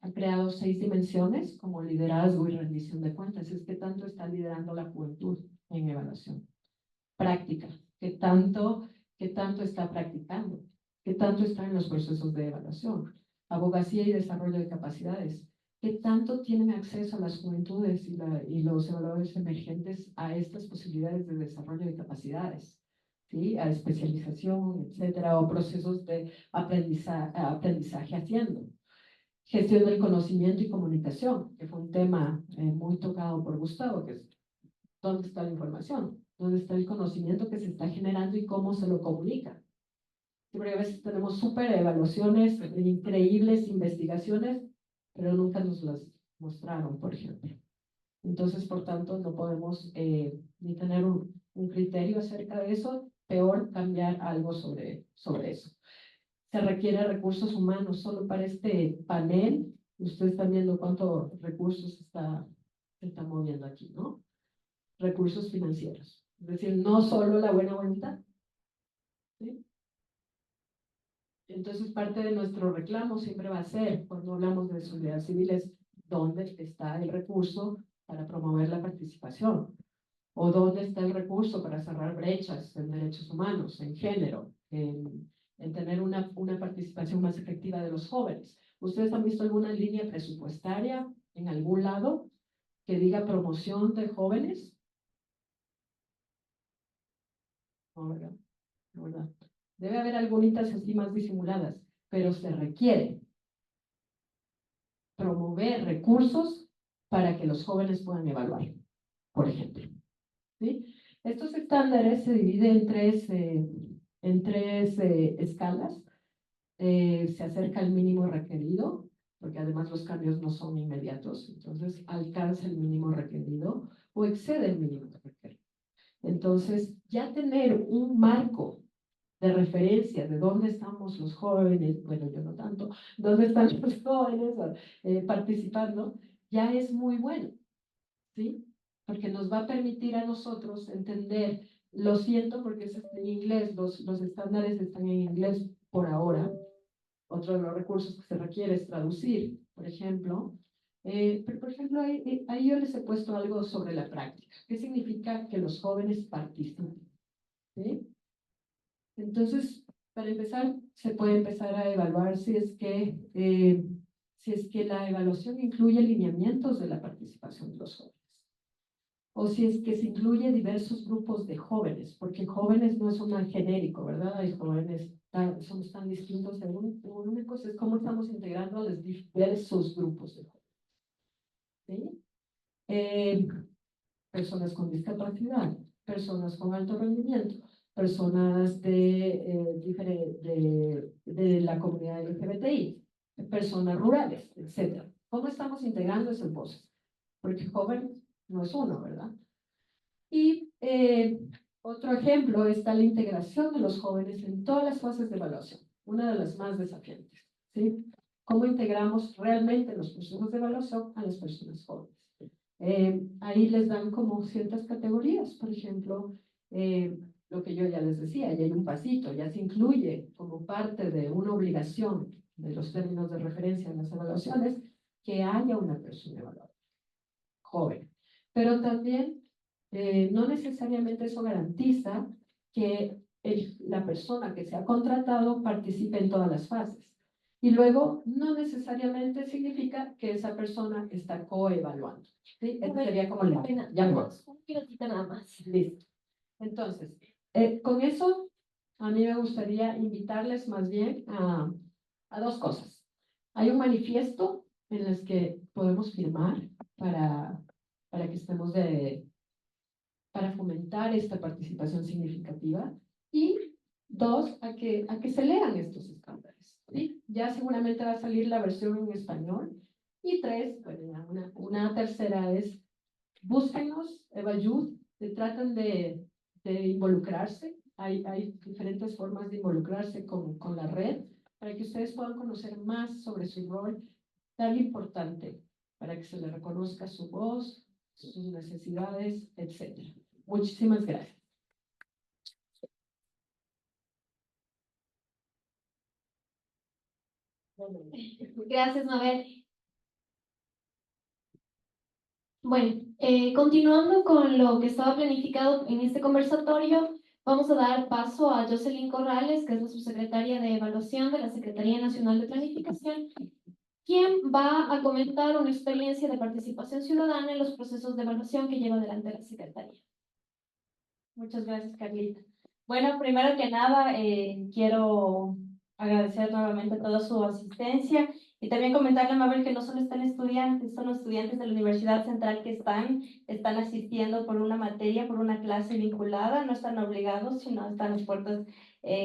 Ha creado 6 dimensiones como liderazgo y rendición de cuentas. Es que tanto está liderando la juventud en evaluación. Práctica, ¿qué tanto está practicando? ¿Qué tanto está en los procesos de evaluación? Abogacía y desarrollo de capacidades. ¿Qué tanto tienen acceso a las juventudes y los evaluadores emergentes a estas posibilidades de desarrollo de capacidades? ¿Sí? A especialización, etcétera, o procesos de aprendizaje haciendo. Gestión del conocimiento y comunicación, que fue un tema muy tocado por Gustavo, que es dónde está la información, dónde está el conocimiento que se está generando y cómo se lo comunica. Porque a veces tenemos súper evaluaciones, increíbles investigaciones, pero nunca nos las mostraron, por ejemplo. Entonces, por tanto, no podemos ni tener un criterio acerca de eso, peor cambiar algo sobre eso. Se requiere recursos humanos solo para este panel. Ustedes están viendo cuántos recursos se está moviendo aquí, ¿no? Recursos financieros. Es decir, no solo la buena voluntad. ¿Sí? Entonces, parte de nuestro reclamo siempre va a ser, cuando hablamos de sociedad civil, es dónde está el recurso para promover la participación. ¿O dónde está el recurso para cerrar brechas en derechos humanos, en género, en tener una participación más efectiva de los jóvenes? ¿Ustedes han visto alguna línea presupuestaria en algún lado que diga promoción de jóvenes? No, ¿verdad? No, ¿verdad? Debe haber algunas así más disimuladas, pero se requiere promover recursos para que los jóvenes puedan evaluar, por ejemplo. ¿Sí? Estos estándares se dividen en tres escalas. Se acerca al mínimo requerido, porque además los cambios no son inmediatos, entonces alcanza el mínimo requerido o excede el mínimo requerido. Entonces, ya tener un marco de referencia de dónde estamos los jóvenes, bueno, yo no tanto, dónde están los jóvenes participando, ya es muy bueno, ¿sí? Porque nos va a permitir a nosotros entender, lo siento porque es en inglés, los estándares están en inglés por ahora. Otro de los recursos que se requiere es traducir, por ejemplo. Pero, por ejemplo, ahí yo les he puesto algo sobre la práctica. ¿Qué significa que los jóvenes participen? ¿Sí? Entonces, para empezar, se puede empezar a evaluar si es que la evaluación incluye lineamientos de la participación de los jóvenes. O si es que se incluye diversos grupos de jóvenes, porque jóvenes no es un genérico, ¿verdad? Hay jóvenes, somos tan distintos. Una cosa es cómo estamos integrando a los diversos grupos de jóvenes. ¿Sí? Personas con discapacidad, personas con alto rendimiento, personas de la comunidad LGBTI, personas rurales, etc. ¿Cómo estamos integrando esas voces? Porque joven no es uno, ¿verdad? Y otro ejemplo está la integración de los jóvenes en todas las fases de evaluación, una de las más desafiantes, ¿sí? ¿Cómo integramos realmente los procesos de evaluación a las personas jóvenes? Ahí les dan como ciertas categorías, por ejemplo, lo que yo ya les decía, ya hay un pasito, ya se incluye como parte de una obligación de los términos de referencia en las evaluaciones que haya una persona evaluada, joven. Pero también no necesariamente eso garantiza que la persona que se ha contratado participe en todas las fases. Y luego, no necesariamente significa que esa persona está coevaluando. ¿Sí? Esta sería como la... Ya me voy. Un minutito nada más. Listo. Entonces, con eso, a mí me gustaría invitarles más bien a dos cosas. Hay un manifiesto en el que podemos firmar para que estemos para fomentar esta participación significativa. Y dos, a que se lean estos estándares. ¿Sí? Ya seguramente va a salir la versión en español. Y tres, bueno, una tercera es, búsquenos, Eva Youth, tratan de involucrarse. Hay diferentes formas de involucrarse con la red para que ustedes puedan conocer más sobre su rol tan importante, para que se le reconozca su voz, sus necesidades, etc. Muchísimas gracias. Gracias, Mabel. Bueno, continuando con lo que estaba planificado en este conversatorio, vamos a dar paso a Jocelyn Corrales, que es la subsecretaria de Evaluación de la Secretaría Nacional de Planificación, quien va a comentar una experiencia de participación ciudadana en los procesos de evaluación que lleva adelante la Secretaría. Muchas gracias, Carlita. Bueno, primero que nada, quiero agradecer nuevamente toda su asistencia y también comentarle a Mabel que no solo están estudiantes, son los estudiantes de la Universidad Central que están asistiendo por una materia, por una clase vinculada, no están obligados, sino están las puertas,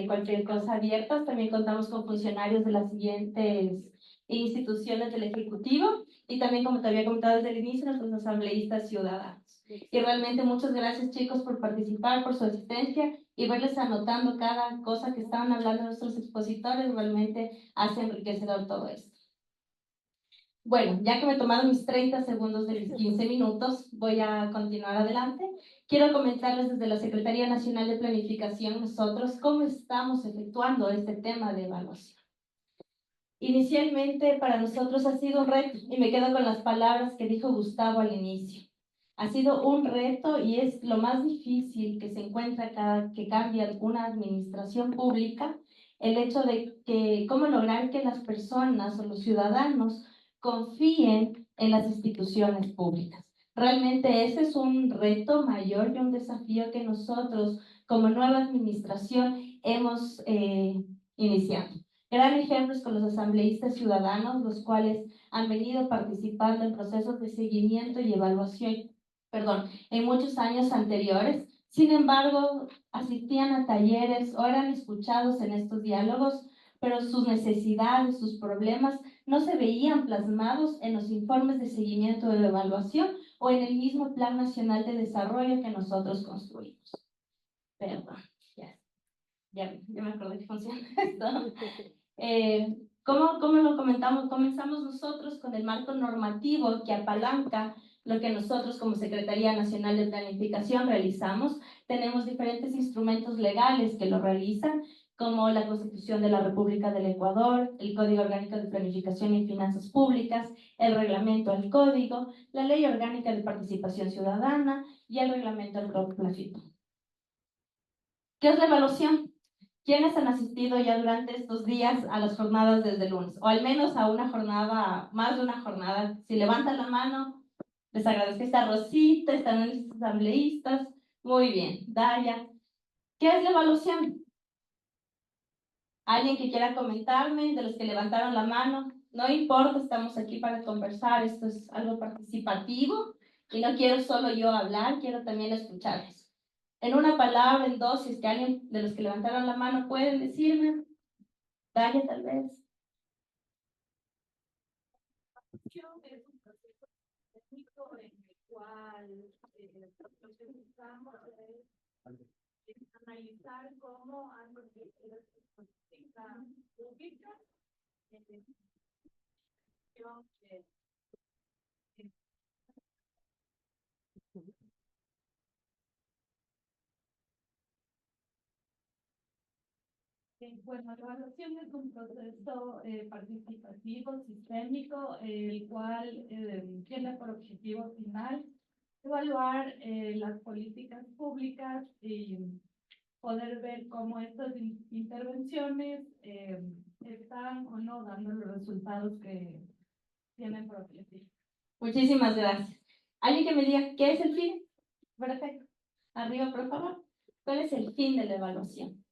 cualquier cosa abiertas. También contamos con funcionarios de las siguientes instituciones del Ejecutivo y también, como te había comentado desde el inicio, nuestros asambleístas ciudadanos. Y realmente muchas gracias, chicos, por participar, por su asistencia y verles anotando cada cosa que estaban hablando nuestros expositores. Realmente hace enriquecedor todo esto. Bueno, ya que me tomaron mis 30 segundos de mis 15 minutos, voy a continuar adelante. Quiero comentarles desde la Secretaría Nacional de Planificación nosotros cómo estamos efectuando este tema de evaluación. Inicialmente para nosotros ha sido un reto y me quedo con las palabras que dijo Gustavo al inicio. Ha sido un reto y es lo más difícil que se encuentra cada que cambia una administración pública, el hecho de que cómo lograr que las personas o los ciudadanos confíen en las instituciones públicas. Realmente ese es un reto mayor y un desafío que nosotros como nueva administración hemos iniciado. Gran ejemplo es con los asambleístas ciudadanos, los cuales han venido participando en procesos de seguimiento y evaluación, en muchos años anteriores. Sin embargo, asistían a talleres o eran escuchados en estos diálogos, pero sus necesidades, sus problemas no se veían plasmados en los informes de seguimiento de evaluación o en el mismo Plan Nacional de Desarrollo que nosotros construimos. Perdón, ya me acordé que funciona esto. ¿Cómo lo comentamos? Comenzamos nosotros con el marco normativo que apalanca lo que nosotros como Secretaría Nacional de Planificación realizamos. Tenemos diferentes instrumentos legales que lo realizan, como la Constitución de la República del Ecuador, el Código Orgánico de Planificación y Finanzas Públicas, el Reglamento al Código, la Ley Orgánica de Participación Ciudadana y el Reglamento al Plafito. ¿Qué es la evaluación? ¿Quiénes han asistido ya durante estos días a las jornadas desde el lunes? O al menos a una jornada, más de una jornada. Si levantan la mano, les agradezco. Está Rosita, están los asambleístas. Muy bien, Daya. ¿Qué es la evaluación? ¿Alguien que quiera comentarme de los que levantaron la mano? No importa, estamos aquí para conversar. Esto es algo participativo y no quiero solo yo hablar, quiero también escucharles. En una palabra, en dos, si es que alguien de los que levantaron la mano pueden decirme. Dale, tal vez. Es un proceso técnico en el cual lo que buscamos es analizar cómo han conseguido políticas públicas bueno, la evaluación es un proceso participativo, sistémico, el cual tiene por objetivo final evaluar las políticas públicas y poder ver cómo estas intervenciones están o no dando los resultados que tienen por objetivo. Muchísimas gracias. ¿Alguien que me diga qué es el fin? Perfecto. Arriba, por favor. ¿Cuál es el fin de la evaluación?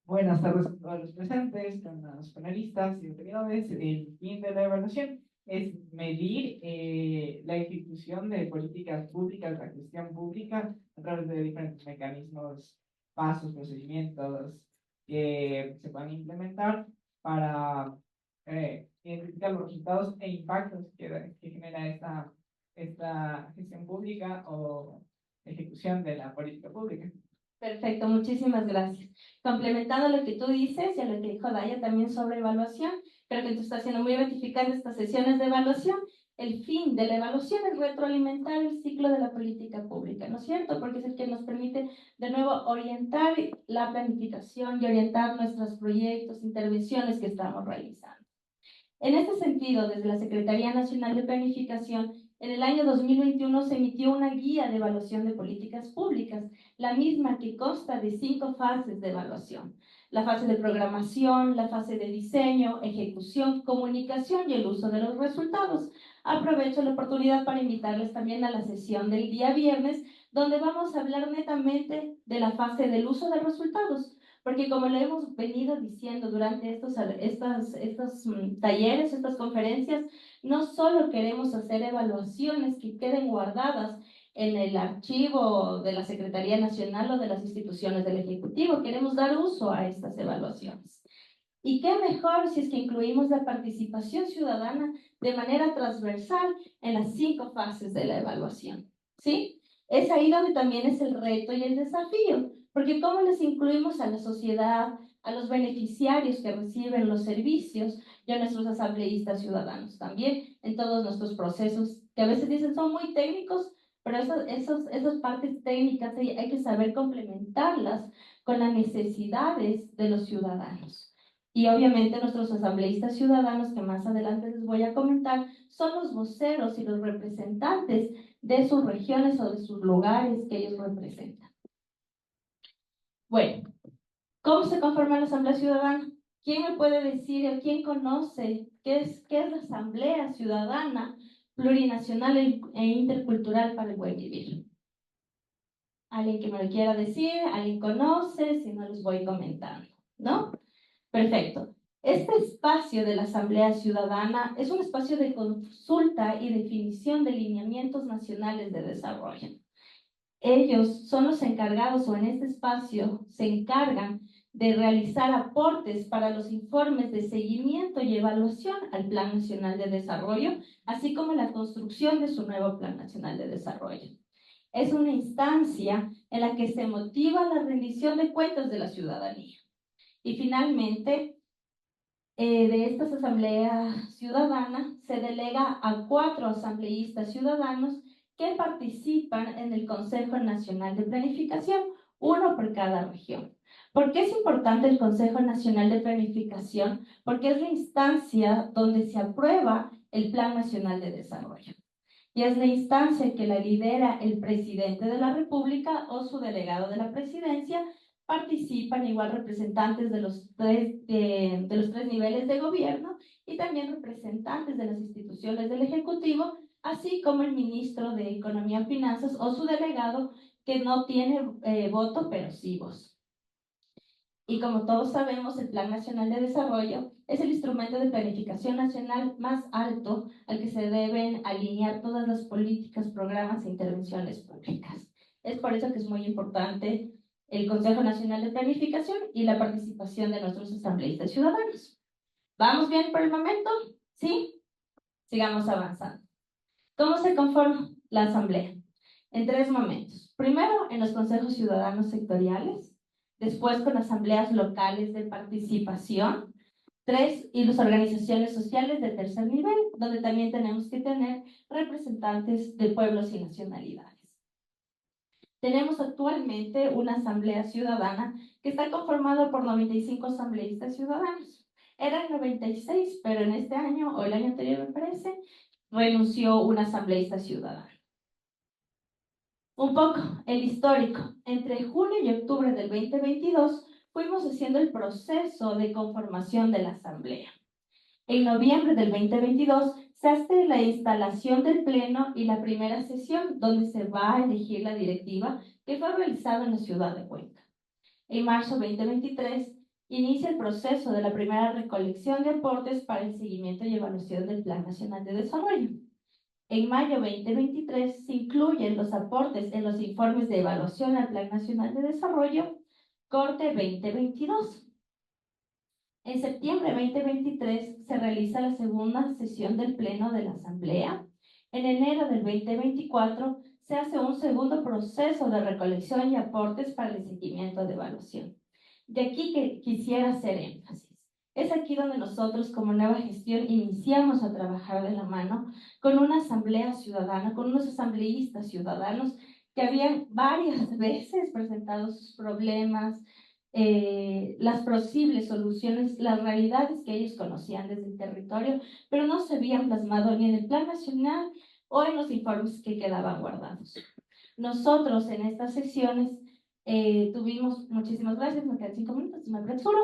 Buenas tardes a todos los presentes, con los panelistas y autoridades. El fin de la evaluación es medir la ejecución de políticas públicas, la gestión pública, a través de diferentes mecanismos, pasos, procedimientos que se van a implementar para identificar los resultados e impactos que genera esta gestión pública o ejecución de la política pública. Perfecto, muchísimas gracias. Complementando lo que tú dices y a lo que dijo Daya también sobre evaluación, creo que tú estás siendo muy identificando estas sesiones de evaluación. El fin de la evaluación es retroalimentar el ciclo de la política pública, ¿no es cierto? Porque es el que nos permite de nuevo orientar la planificación y orientar nuestros proyectos, intervenciones que estamos realizando. En este sentido, desde la Secretaría Nacional de Planificación, en el año 2021 se emitió una guía de evaluación de políticas públicas, la misma que consta de 5 fases de evaluación. La fase de programación, la fase de diseño, ejecución, comunicación y el uso de los resultados. Aprovecho la oportunidad para invitarles también a la sesión del día viernes, donde vamos a hablar netamente de la fase del uso de resultados. Porque como lo hemos venido diciendo durante estos talleres, estas conferencias, no solo queremos hacer evaluaciones que queden guardadas en el archivo de la Secretaría Nacional o de las instituciones del Ejecutivo, queremos dar uso a estas evaluaciones. Y qué mejor si es que incluimos la participación ciudadana de manera transversal en las 5 fases de la evaluación, ¿sí? Es ahí donde también es el reto y el desafío, porque cómo les incluimos a la sociedad, a los beneficiarios que reciben los servicios y a nuestros asambleístas ciudadanos también en todos nuestros procesos, que a veces dicen son muy técnicos, pero esas partes técnicas hay que saber complementarlas con las necesidades de los ciudadanos. Y obviamente nuestros asambleístas ciudadanos, que más adelante les voy a comentar, son los voceros y los representantes de sus regiones o de sus lugares que ellos representan. Bueno, ¿cómo se conforma la Asamblea Ciudadana? ¿Quién me puede decir o quién conoce qué es la Asamblea Ciudadana Plurinacional e Intercultural para el Buen Vivir? ¿Alguien que me lo quiera decir? ¿Alguien conoce? Si no, les voy comentando, ¿no? Perfecto. Este espacio de la Asamblea Ciudadana es un espacio de consulta y definición de lineamientos nacionales de desarrollo. Ellos son los encargados, o en este espacio se encargan de realizar aportes para los informes de seguimiento y evaluación al Plan Nacional de Desarrollo, así como la construcción de su nuevo Plan Nacional de Desarrollo. Es una instancia en la que se motiva la rendición de cuentas de la ciudadanía. Y finalmente, de estas asambleas ciudadanas se delega a 4 asambleístas ciudadanos que participan en el Consejo Nacional de Planificación, uno por cada región. ¿Por qué es importante el Consejo Nacional de Planificación? Porque es la instancia donde se aprueba el Plan Nacional de Desarrollo. Y es la instancia que la lidera el presidente de la República o su delegado de la presidencia. Participan igual representantes de los tres niveles de gobierno y también representantes de las instituciones del Ejecutivo, así como el ministro de Economía y Finanzas o su delegado, que no tiene voto, pero sí voz. Y como todos sabemos, el Plan Nacional de Desarrollo es el instrumento de planificación nacional más alto al que se deben alinear todas las políticas, programas e intervenciones públicas. Es por eso que es muy importante el Consejo Nacional de Planificación y la participación de nuestros asambleístas ciudadanos. ¿Vamos bien por el momento? ¿Sí? Sigamos avanzando. ¿Cómo se conforma la asamblea? En 3 momentos. Primero, en los consejos ciudadanos sectoriales, después con asambleas locales de participación, 3, y las organizaciones sociales de tercer nivel, donde también tenemos que tener representantes de pueblos y nacionalidades. Tenemos actualmente una asamblea ciudadana que está conformada por 95 asambleístas ciudadanos. Eran 96, pero en este año, o el año anterior me parece, renunció un asambleísta ciudadano. Un poco el histórico. Entre julio y octubre del 2022 fuimos haciendo el proceso de conformación de la asamblea. En noviembre del 2022 se hace la instalación del pleno y la primera sesión donde se va a elegir la directiva, que fue realizada en la ciudad de Cuenca. En marzo 2023 inicia el proceso de la primera recolección de aportes para el seguimiento y evaluación del Plan Nacional de Desarrollo. En mayo 2023 se incluyen los aportes en los informes de evaluación al Plan Nacional de Desarrollo, corte 2022. En septiembre 2023 se realiza la segunda sesión del Pleno de la Asamblea. En enero del 2024 se hace un segundo proceso de recolección y aportes para el seguimiento de evaluación. De aquí que quisiera hacer énfasis. Es aquí donde nosotros como nueva gestión iniciamos a trabajar de la mano con una asamblea ciudadana, con unos asambleístas ciudadanos que habían varias veces presentado sus problemas, las posibles soluciones, las realidades que ellos conocían desde el territorio, pero no se habían plasmado ni en el Plan Nacional o en los informes que quedaban guardados. Nosotros en estas sesiones tuvimos, muchísimas gracias, me quedan 5 minutos, me apresuro.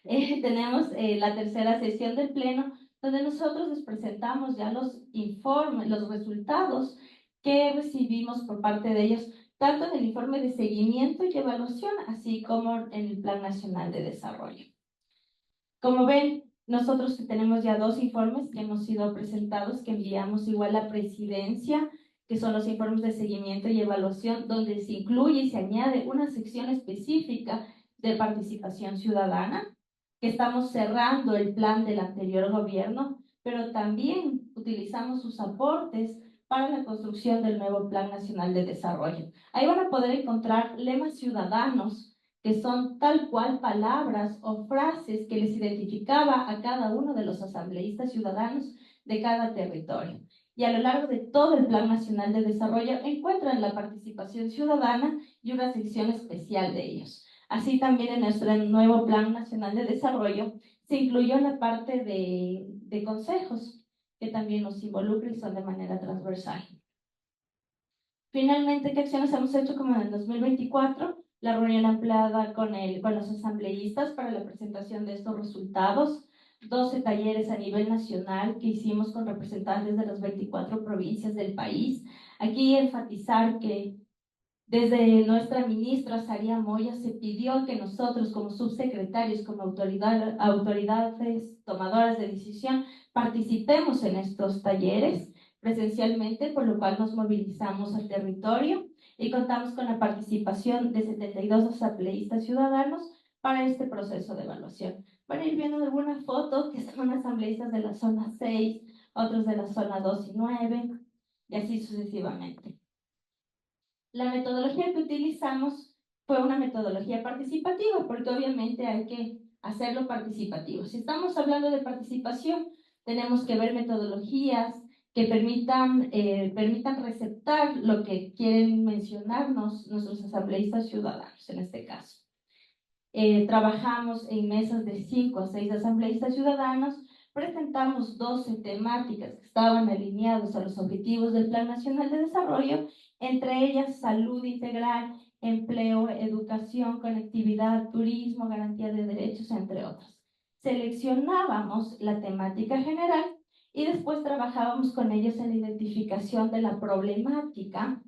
Tenemos la tercera sesión del Pleno, donde nosotros les presentamos ya los informes, los resultados que recibimos por parte de ellos, tanto en el informe de seguimiento y evaluación, así como en el Plan Nacional de Desarrollo. Como ven, nosotros tenemos ya 2 informes que hemos sido presentados, que enviamos igual a Presidencia, que son los informes de seguimiento y evaluación, donde se incluye y se añade una sección específica de participación ciudadana, que estamos cerrando el plan del anterior gobierno, pero también utilizamos sus aportes para la construcción del nuevo Plan Nacional de Desarrollo. Ahí van a poder encontrar lemas ciudadanos, que son tal cual palabras o frases que les identificaba a cada uno de los asambleístas ciudadanos de cada territorio. Y a lo largo de todo el Plan Nacional de Desarrollo encuentran la participación ciudadana y una sección especial de ellos. Así también en nuestro nuevo Plan Nacional de Desarrollo se incluyó la parte de consejos. que también nos involucra y son de manera transversal. Finalmente, ¿qué acciones hemos hecho como en el 2024? La reunión ampliada con los asambleístas para la presentación de estos resultados, 12 talleres a nivel nacional que hicimos con representantes de las 24 provincias del país. Aquí enfatizar que desde nuestra ministra Saria Moya se pidió que nosotros como subsecretarios, como autoridades tomadoras de decisión, participemos en estos talleres presencialmente, por lo cual nos movilizamos al territorio y contamos con la participación de 72 asambleístas ciudadanos para este proceso de evaluación. Van a ir viendo alguna foto que son asambleístas de la zona 6, otros de la zona 2 y 9, y así sucesivamente. La metodología que utilizamos fue una metodología participativa, porque obviamente hay que hacerlo participativo. Si estamos hablando de participación, tenemos que ver metodologías que permitan receptar lo que quieren mencionarnos nuestros asambleístas ciudadanos, en este caso. Trabajamos en mesas de 5 a 6 asambleístas ciudadanos, presentamos 12 temáticas que estaban alineadas a los objetivos del Plan Nacional de Desarrollo, entre ellas salud integral, empleo, educación, conectividad, turismo, garantía de derechos, entre otras. Seleccionábamos la temática general y después trabajábamos con ellos en la identificación de la problemática,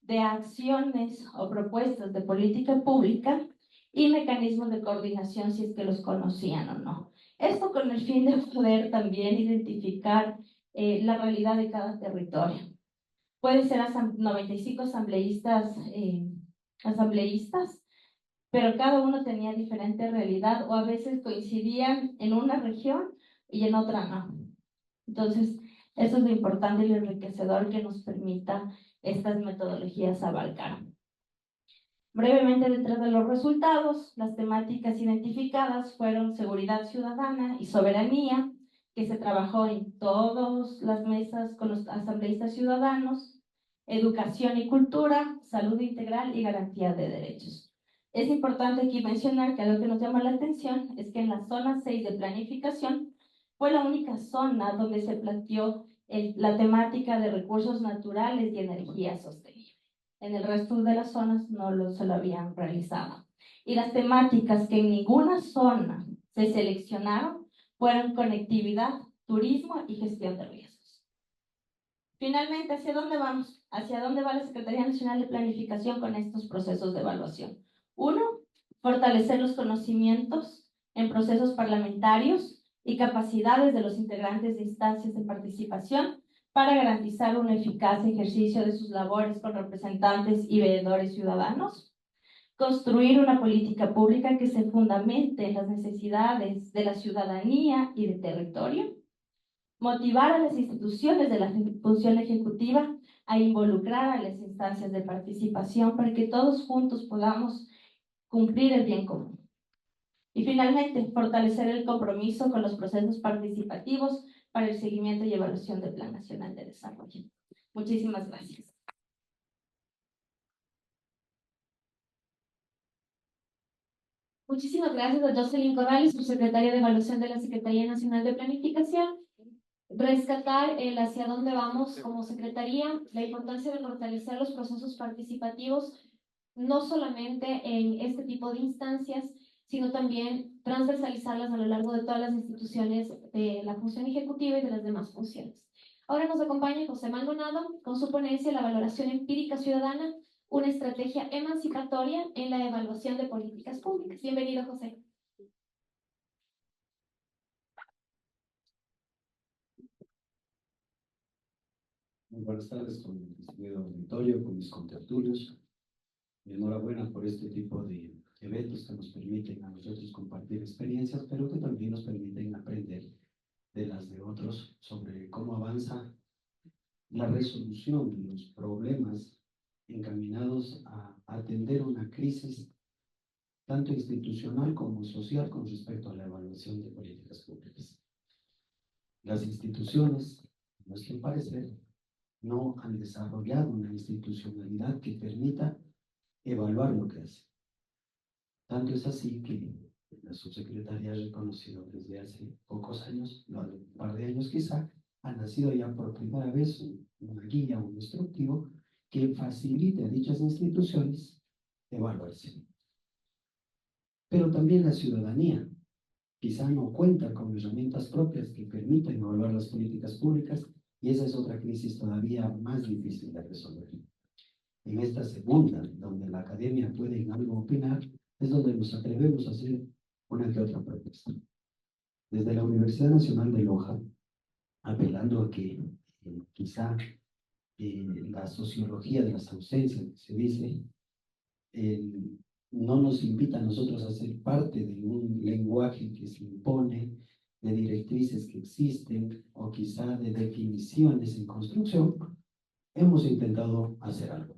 de acciones o propuestas de política pública y mecanismos de coordinación si es que los conocían o no. Esto con el fin de poder también identificar la realidad de cada territorio. Puede ser 95 asambleístas, pero cada uno tenía diferente realidad o a veces coincidían en una región y en otra no. Entonces, eso es lo importante y lo enriquecedor que nos permita estas metodologías abarcar. Brevemente, dentro de los resultados, las temáticas identificadas fueron seguridad ciudadana y soberanía, que se trabajó en todas las mesas con los asambleístas ciudadanos, educación y cultura, salud integral y garantía de derechos. Es importante aquí mencionar que algo que nos llama la atención es que en la zona 6 de planificación fue la única zona donde se planteó la temática de recursos naturales y energía sostenible. En el resto de las zonas se lo habían realizado. Y las temáticas que en ninguna zona se seleccionaron fueron conectividad, turismo y gestión de riesgos. Finalmente, ¿hacia dónde vamos? ¿Hacia dónde va la Secretaría Nacional de Planificación con estos procesos de evaluación? Uno, fortalecer los conocimientos en procesos parlamentarios y capacidades de los integrantes de instancias de participación para garantizar un eficaz ejercicio de sus labores con representantes y veedores ciudadanos. Construir una política pública que se fundamente en las necesidades de la ciudadanía y del territorio. Motivar a las instituciones de la función ejecutiva a involucrar a las instancias de participación para que todos juntos podamos cumplir el bien común. Y finalmente, fortalecer el compromiso con los procesos participativos para el seguimiento y evaluación del Plan Nacional de Desarrollo. Muchísimas gracias. Muchísimas gracias a Jocelyn Corrales, subsecretaria de Evaluación de la Secretaría Nacional de Planificación. Rescatar el hacia dónde vamos como Secretaría, la importancia de fortalecer los procesos participativos, no solamente en este tipo de instancias, sino también transversalizarlas a lo largo de todas las instituciones de la función ejecutiva y de las demás funciones. Ahora nos acompaña José Maldonado con su ponencia La valoración empírica ciudadana, una estrategia emancipatoria en la evaluación de políticas públicas. Bienvenido, José. Muy buenas tardes con el distinguido auditorio, con mis contertulios. Enhorabuena por este tipo de eventos que nos permiten a nosotros compartir experiencias, pero que también nos permiten aprender de las de otros sobre cómo avanza la resolución de los problemas encaminados a atender una crisis tanto institucional como social con respecto a la evaluación de políticas públicas. Las instituciones, a nuestro parecer, no han desarrollado una institucionalidad que permita evaluar lo que hace. Tanto es así que la subsecretaria ha reconocido desde hace pocos años, no, un par de años quizá, ha nacido ya por primera vez una guía, un instructivo que facilite a dichas instituciones evaluarse. Pero también la ciudadanía quizá no cuenta con herramientas propias que permitan evaluar las políticas públicas, y esa es otra crisis todavía más difícil de resolver. En esta segunda, donde la academia puede en algo opinar, es donde nos atrevemos a hacer una que otra propuesta. Desde la Universidad Nacional de Loja, apelando a que quizá la sociología de las ausencias, se dice, no nos invita a nosotros a ser parte de un lenguaje que se impone, de directrices que existen, o quizá de definiciones en construcción, hemos intentado hacer algo.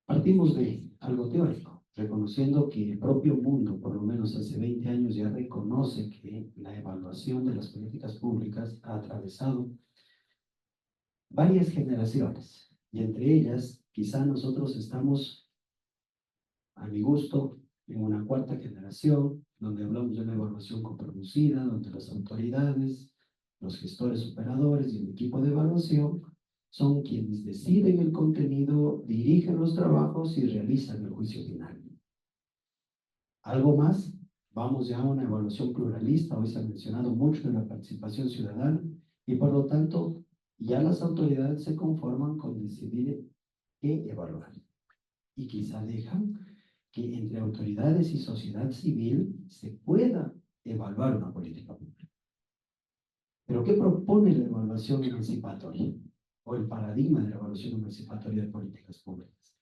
Partimos de algo teórico, reconociendo que el propio mundo, por lo menos hace 20 años, ya reconoce que la evaluación de las políticas públicas ha atravesado varias generaciones, y entre ellas, quizá nosotros estamos, a mi gusto, en una cuarta generación, donde hablamos de una evaluación coproducida, donde las autoridades, los gestores operadores y el equipo de evaluación son quienes deciden el contenido, dirigen los trabajos y realizan el juicio final. ¿Algo más? Vamos ya a una evaluación pluralista. Hoy se ha mencionado mucho de la participación ciudadana, y por lo tanto ya las autoridades se conforman con decidir qué evaluar. Y quizá dejan que entre autoridades y sociedad civil se pueda evaluar una política pública. ¿Pero qué propone la evaluación emancipatoria? O el paradigma de la evaluación emancipatoria de políticas públicas.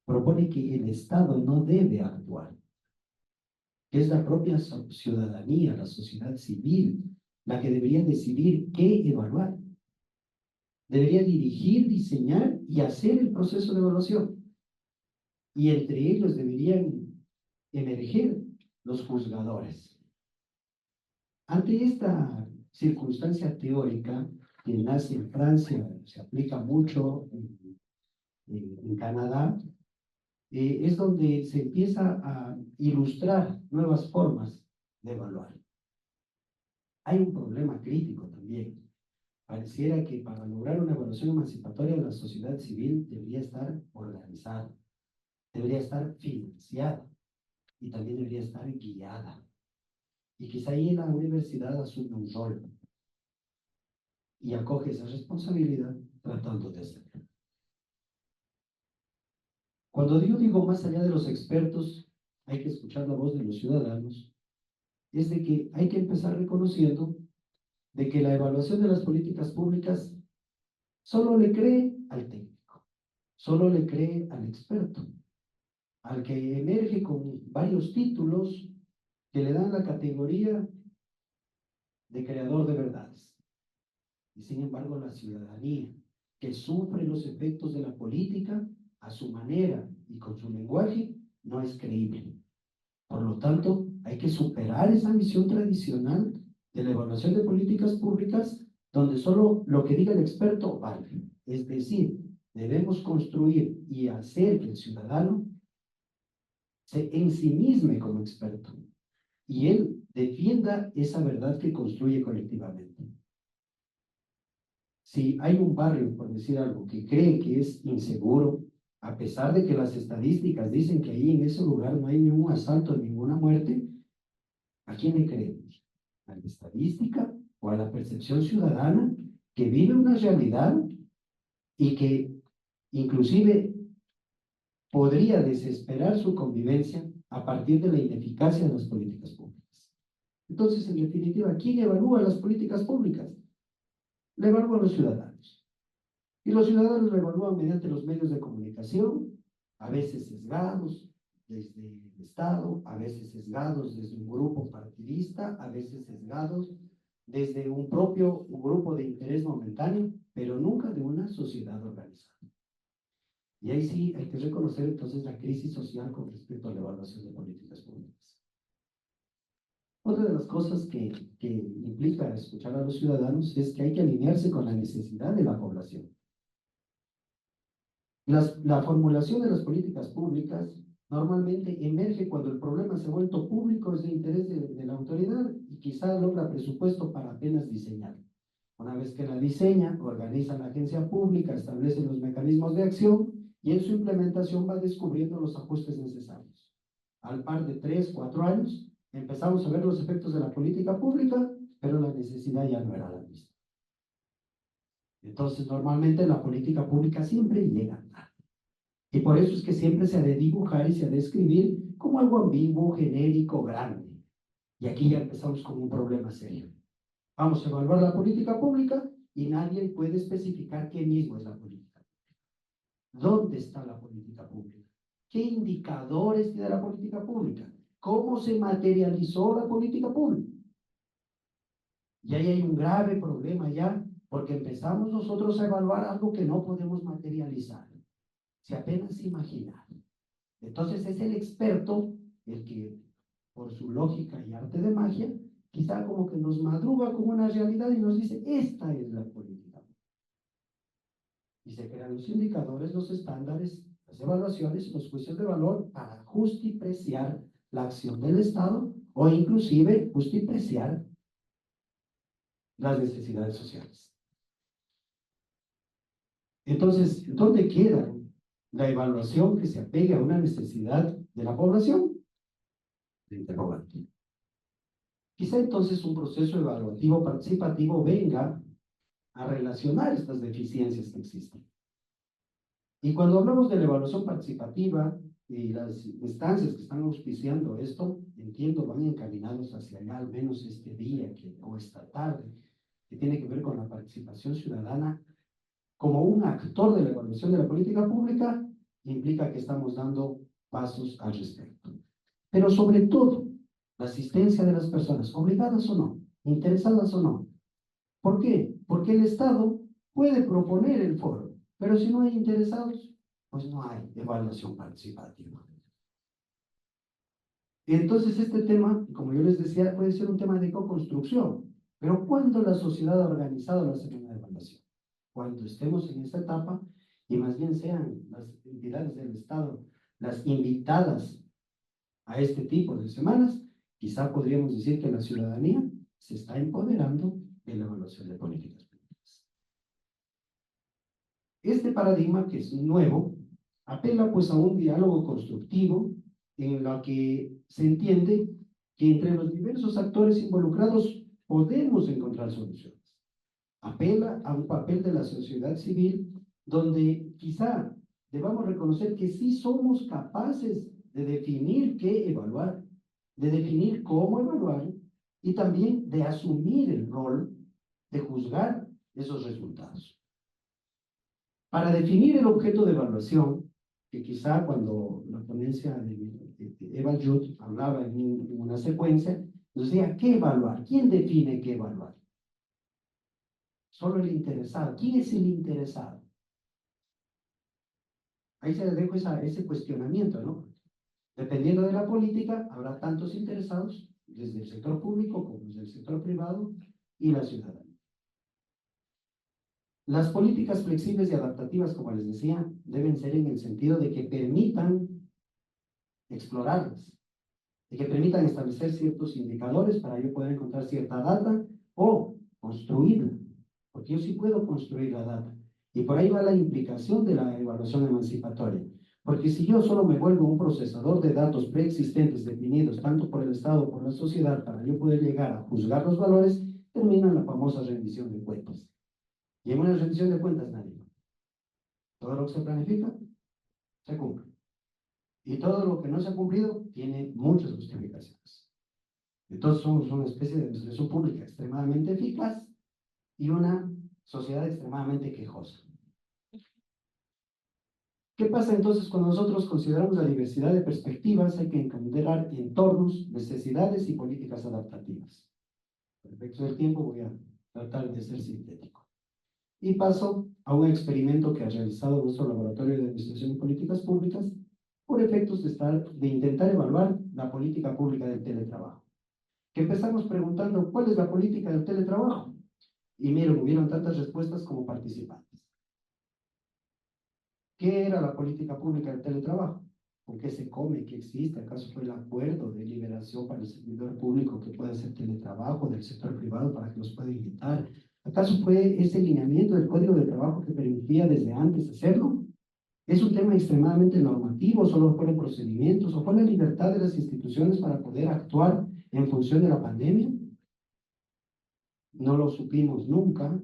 Propone que el Estado no debe actuar, que es la propia ciudadanía, la sociedad civil, la que debería decidir qué evaluar. Debería dirigir, diseñar y hacer el proceso de evaluación. Y entre ellos deberían emerger los juzgadores. Ante esta circunstancia teórica que nace en Francia, se aplica mucho en Canadá, es donde se empieza a ilustrar nuevas formas de evaluar. Hay un problema crítico también. Pareciera que para lograr una evaluación emancipatoria, la sociedad civil debería estar organizada, debería estar financiada y también debería estar guiada. Y quizá ahí la universidad asume un rol y acoge esa responsabilidad tratando de hacerlo. Cuando yo digo más allá de los expertos, hay que escuchar la voz de los ciudadanos, es de que hay que empezar reconociendo de que la evaluación de las políticas públicas solo le cree al técnico, solo le cree al experto, al que emerge con varios títulos que le dan la categoría de creador de verdades. Y sin embargo, la ciudadanía, que sufre los efectos de la política a su manera y con su lenguaje, no es creíble. Por lo tanto, hay que superar esa visión tradicional de la evaluación de políticas públicas, donde solo lo que diga el experto vale. Es decir, debemos construir y hacer que el ciudadano se ensimisme como experto y él defienda esa verdad que construye colectivamente. Si hay un barrio, por decir algo, que cree que es inseguro, a pesar de que las estadísticas dicen que ahí en ese lugar no hay ningún asalto, ninguna muerte, ¿a quién le creemos? ¿A la estadística o a la percepción ciudadana que vive una realidad y que inclusive podría desesperar su convivencia a partir de la ineficacia de las políticas públicas? Entonces, en definitiva, ¿quién evalúa las políticas públicas? La evalúan los ciudadanos. Y los ciudadanos lo evalúan mediante los medios de comunicación, a veces sesgados desde el Estado, a veces sesgados desde un grupo partidista, a veces sesgados desde un propio grupo de interés momentáneo, pero nunca de una sociedad organizada. Y ahí sí hay que reconocer entonces la crisis social con respecto a la evaluación de políticas públicas. Otra de las cosas que implica escuchar a los ciudadanos es que hay que alinearse con la necesidad de la población. La formulación de las políticas públicas normalmente emerge cuando el problema se ha vuelto público, es de interés de la autoridad y quizá logra presupuesto para apenas diseñar. Una vez que la diseña, organiza la agencia pública, establece los mecanismos de acción y en su implementación va descubriendo los ajustes necesarios. Al par de 3, 4 años, empezamos a ver los efectos de la política pública, pero la necesidad ya no era la misma. Entonces, normalmente la política pública siempre llega tarde. Y por eso es que siempre se ha de dibujar y se ha de escribir como algo ambiguo, genérico, grande. Y aquí ya empezamos con un problema serio. Vamos a evaluar la política pública y nadie puede especificar qué mismo es la política. ¿Dónde está la política pública? ¿Qué indicadores tiene la política pública? ¿Cómo se materializó la política pública? Y ahí hay un grave problema ya, porque empezamos nosotros a evaluar algo que no podemos materializar. Se apenas imaginar. Entonces es el experto el que, por su lógica y arte de magia, quizá como que nos madruga con una realidad y nos dice, esta es la política. Y se crean los indicadores, los estándares, las evaluaciones y los juicios de valor para justipreciar la acción del Estado o inclusive justipreciar las necesidades sociales. Entonces, ¿dónde queda la evaluación que se apegue a una necesidad de la población? De interrogante. Quizá entonces un proceso evaluativo participativo venga a relacionar estas deficiencias que existen. Y cuando hablamos de la evaluación participativa y las instancias que están auspiciando esto, entiendo, van encaminados hacia allá, al menos este día o esta tarde, que tiene que ver con la participación ciudadana como un actor de la evaluación de la política pública, implica que estamos dando pasos al respecto. Pero sobre todo, la asistencia de las personas, obligadas o no, interesadas o no. ¿Por qué? Porque el Estado puede proponer el foro, pero si no hay interesados, pues no hay evaluación participativa. Entonces este tema, como yo les decía, puede ser un tema de co-construcción. Pero ¿cuándo la sociedad ha organizado la semana de evaluación? Cuando estemos en esta etapa y más bien sean las entidades del Estado las invitadas a este tipo de semanas, quizá podríamos decir que la ciudadanía se está empoderando de la evaluación de políticas públicas. Este paradigma, que es nuevo, apela pues a un diálogo constructivo en lo que se entiende que entre los diversos actores involucrados podemos encontrar soluciones. Apela a un papel de la sociedad civil donde quizá debamos reconocer que sí somos capaces de definir qué evaluar, de definir cómo evaluar y también de asumir el rol de juzgar esos resultados. Para definir el objeto de evaluación, que quizá cuando la ponencia de Eva Judd hablaba en una secuencia, nos decía, ¿qué evaluar? ¿Quién define qué evaluar? Solo el interesado. ¿Quién es el interesado? Ahí se les dejo ese cuestionamiento, ¿no? Dependiendo de la política, habrá tantos interesados, desde el sector público como desde el sector privado y la ciudadanía. Las políticas flexibles y adaptativas, como les decía, deben ser en el sentido de que permitan explorarlas, de que permitan establecer ciertos indicadores para yo poder encontrar cierta data o construirla, porque yo sí puedo construir la data. Y por ahí va la implicación de la evaluación emancipatoria. Porque si yo solo me vuelvo un procesador de datos preexistentes definidos tanto por el Estado como por la sociedad para yo poder llegar a juzgar los valores, termina en la famosa rendición de cuentas. Y en una rendición de cuentas nadie. Todo lo que se planifica, se cumple. Y todo lo que no se ha cumplido tiene muchas justificaciones. Entonces somos una especie de administración pública extremadamente eficaz y una sociedad extremadamente quejosa. ¿Qué pasa entonces cuando nosotros consideramos la diversidad de perspectivas? Hay que encontrar entornos, necesidades y políticas adaptativas. Por efectos del tiempo voy a tratar de ser sintético. Y paso a un experimento que ha realizado nuestro laboratorio de administración y políticas públicas por efectos de intentar evaluar la política pública del teletrabajo. Que empezamos preguntando, ¿cuál es la política del teletrabajo? Y miren, hubieron tantas respuestas como participantes. ¿Qué era la política pública del teletrabajo? con qué se come, qué existe. ¿Acaso fue el acuerdo de liberación para el servidor público que pueda hacer teletrabajo del sector privado para que los pueda invitar? ¿Acaso fue ese lineamiento del Código de Trabajo que permitía desde antes hacerlo? ¿Es un tema extremadamente normativo, solo fueron procedimientos, o fue la libertad de las instituciones para poder actuar en función de la pandemia? No lo supimos nunca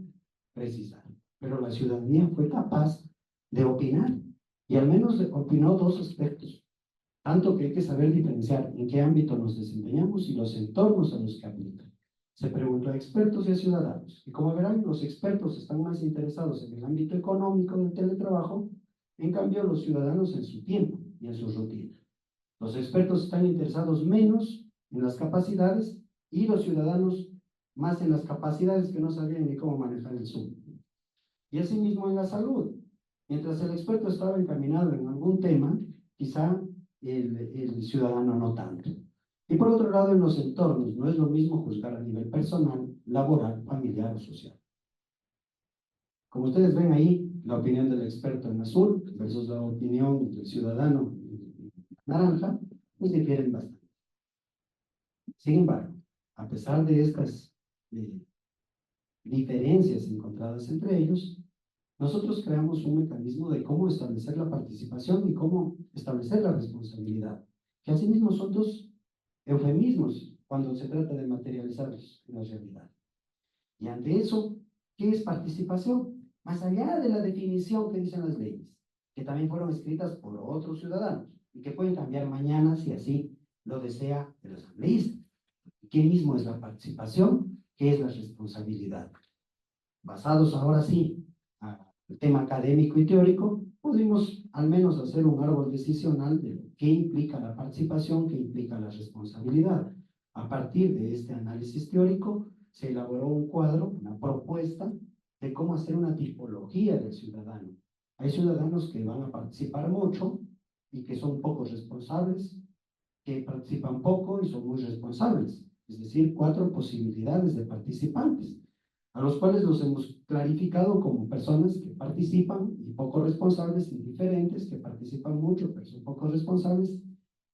precisar, pero la ciudadanía fue capaz de opinar, y al menos opinó dos aspectos, tanto que hay que saber diferenciar en qué ámbito nos desempeñamos y los entornos a los que aplican. Se preguntó a expertos y a ciudadanos, y como verán, los expertos están más interesados en el ámbito económico del teletrabajo, en cambio los ciudadanos en su tiempo y en su rutina. Los expertos están interesados menos en las capacidades y los ciudadanos más en las capacidades que no sabían ni cómo manejar el Zoom. Y asimismo en la salud. Mientras el experto estaba encaminado en algún tema, quizá el ciudadano no tanto. Y por otro lado, en los entornos, no es lo mismo juzgar a nivel personal, laboral, familiar o social. Como ustedes ven ahí, la opinión del experto en azul versus la opinión del ciudadano en naranja, pues difieren bastante. Sin embargo, a pesar de estas diferencias encontradas entre ellos, nosotros creamos un mecanismo de cómo establecer la participación y cómo establecer la responsabilidad, que asimismo son dos eufemismos cuando se trata de materializarlos en la realidad. Y ante eso, ¿qué es participación? Más allá de la definición que dicen las leyes, que también fueron escritas por otros ciudadanos y que pueden cambiar mañana si así lo desea el asambleísta. ¿Qué mismo es la participación? ¿Qué es la responsabilidad? Basados ahora sí al tema académico y teórico, pudimos al menos hacer un árbol decisional de qué implica la participación, qué implica la responsabilidad. A partir de este análisis teórico, se elaboró un cuadro, una propuesta de cómo hacer una tipología del ciudadano. Hay ciudadanos que van a participar mucho y que son poco responsables, que participan poco y son muy responsables. Es decir, 4 posibilidades de participantes, a los cuales los hemos clarificado como personas que participan y poco responsables, indiferentes, que participan mucho pero son poco responsables,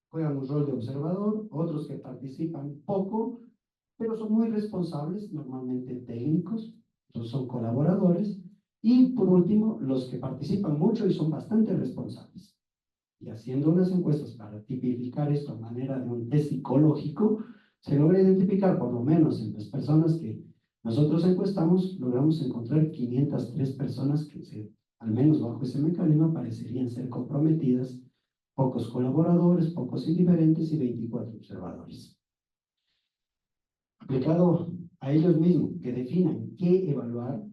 juegan un rol de observador, otros que participan poco, pero son muy responsables, normalmente técnicos, son colaboradores, y por último, los que participan mucho y son bastante responsables. Y haciendo unas encuestas para tipificar esto a manera de un test psicológico, se logra identificar, por lo menos en las personas que nosotros encuestamos, logramos encontrar 503 personas que, al menos bajo ese mecanismo, parecerían ser comprometidas, pocos colaboradores, pocos indiferentes y 24 observadores. Aplicado a ellos mismos, que definan qué evaluar,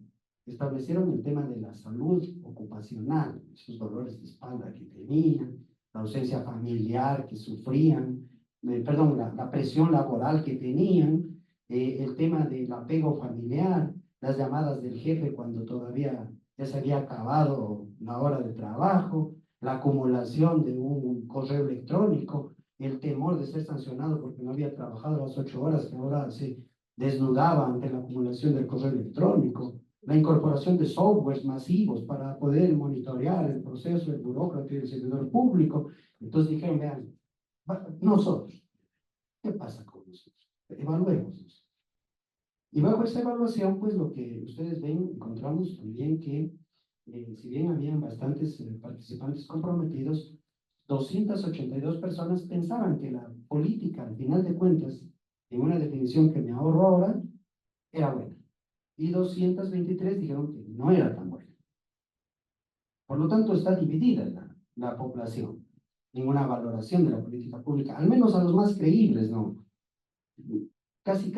establecieron el tema de la salud ocupacional, esos dolores de espalda que tenían, la ausencia familiar que sufrían, la presión laboral que tenían, el tema del apego familiar, las llamadas del jefe cuando todavía ya se había acabado la hora de trabajo, la acumulación de un correo electrónico, el temor de ser sancionado porque no había trabajado las 8 horas, que ahora se desnudaba ante la acumulación del correo electrónico, la incorporación de softwares masivos para poder monitorear el proceso del burócrata y del servidor público. Entonces dijeron, vean, nosotros, ¿qué pasa con nosotros? Evaluemos. Y bajo esa evaluación, pues lo que ustedes ven, encontramos también que, si bien habían bastantes participantes comprometidos, 282 personas pensaban que la política, al final de cuentas, en una definición que me ahorro ahora, era buena. Y 223 dijeron que no era tan buena. Por lo tanto, está dividida la población en una valoración de la política pública, al menos a los más creíbles, ¿no? Casi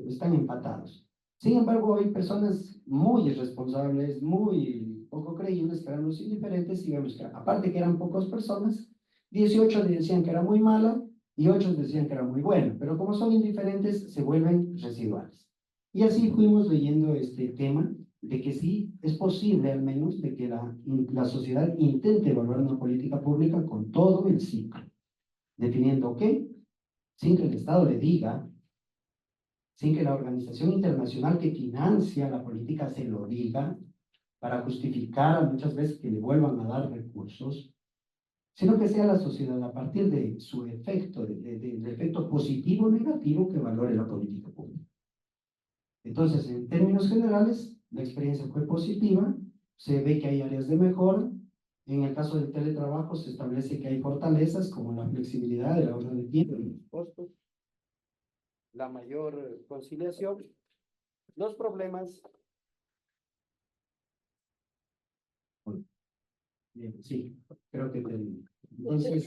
están empatados. Sin embargo, hay personas muy irresponsables, muy poco creíbles, que eran los indiferentes, y vemos que, aparte que eran pocas personas, 18 decían que era muy mala y 8 decían que era muy buena, pero como son indiferentes, se vuelven residuales. Y así fuimos leyendo este tema, de que sí es posible, al menos, de que la sociedad intente evaluar una política pública con todo el ciclo, definiendo qué, sin que el Estado le diga, sin que la organización internacional que financia la política se lo diga, para justificar muchas veces que le vuelvan a dar recursos, sino que sea la sociedad a partir de su efecto, del efecto positivo o negativo que valore la política pública. Entonces, en términos generales, la experiencia fue positiva, se ve que hay áreas de mejora. En el caso del teletrabajo se establece que hay fortalezas como la flexibilidad, el ahorro de tiempo y los costos, la mayor conciliación. Los problemas. Bien, sí, creo que termino. Entonces,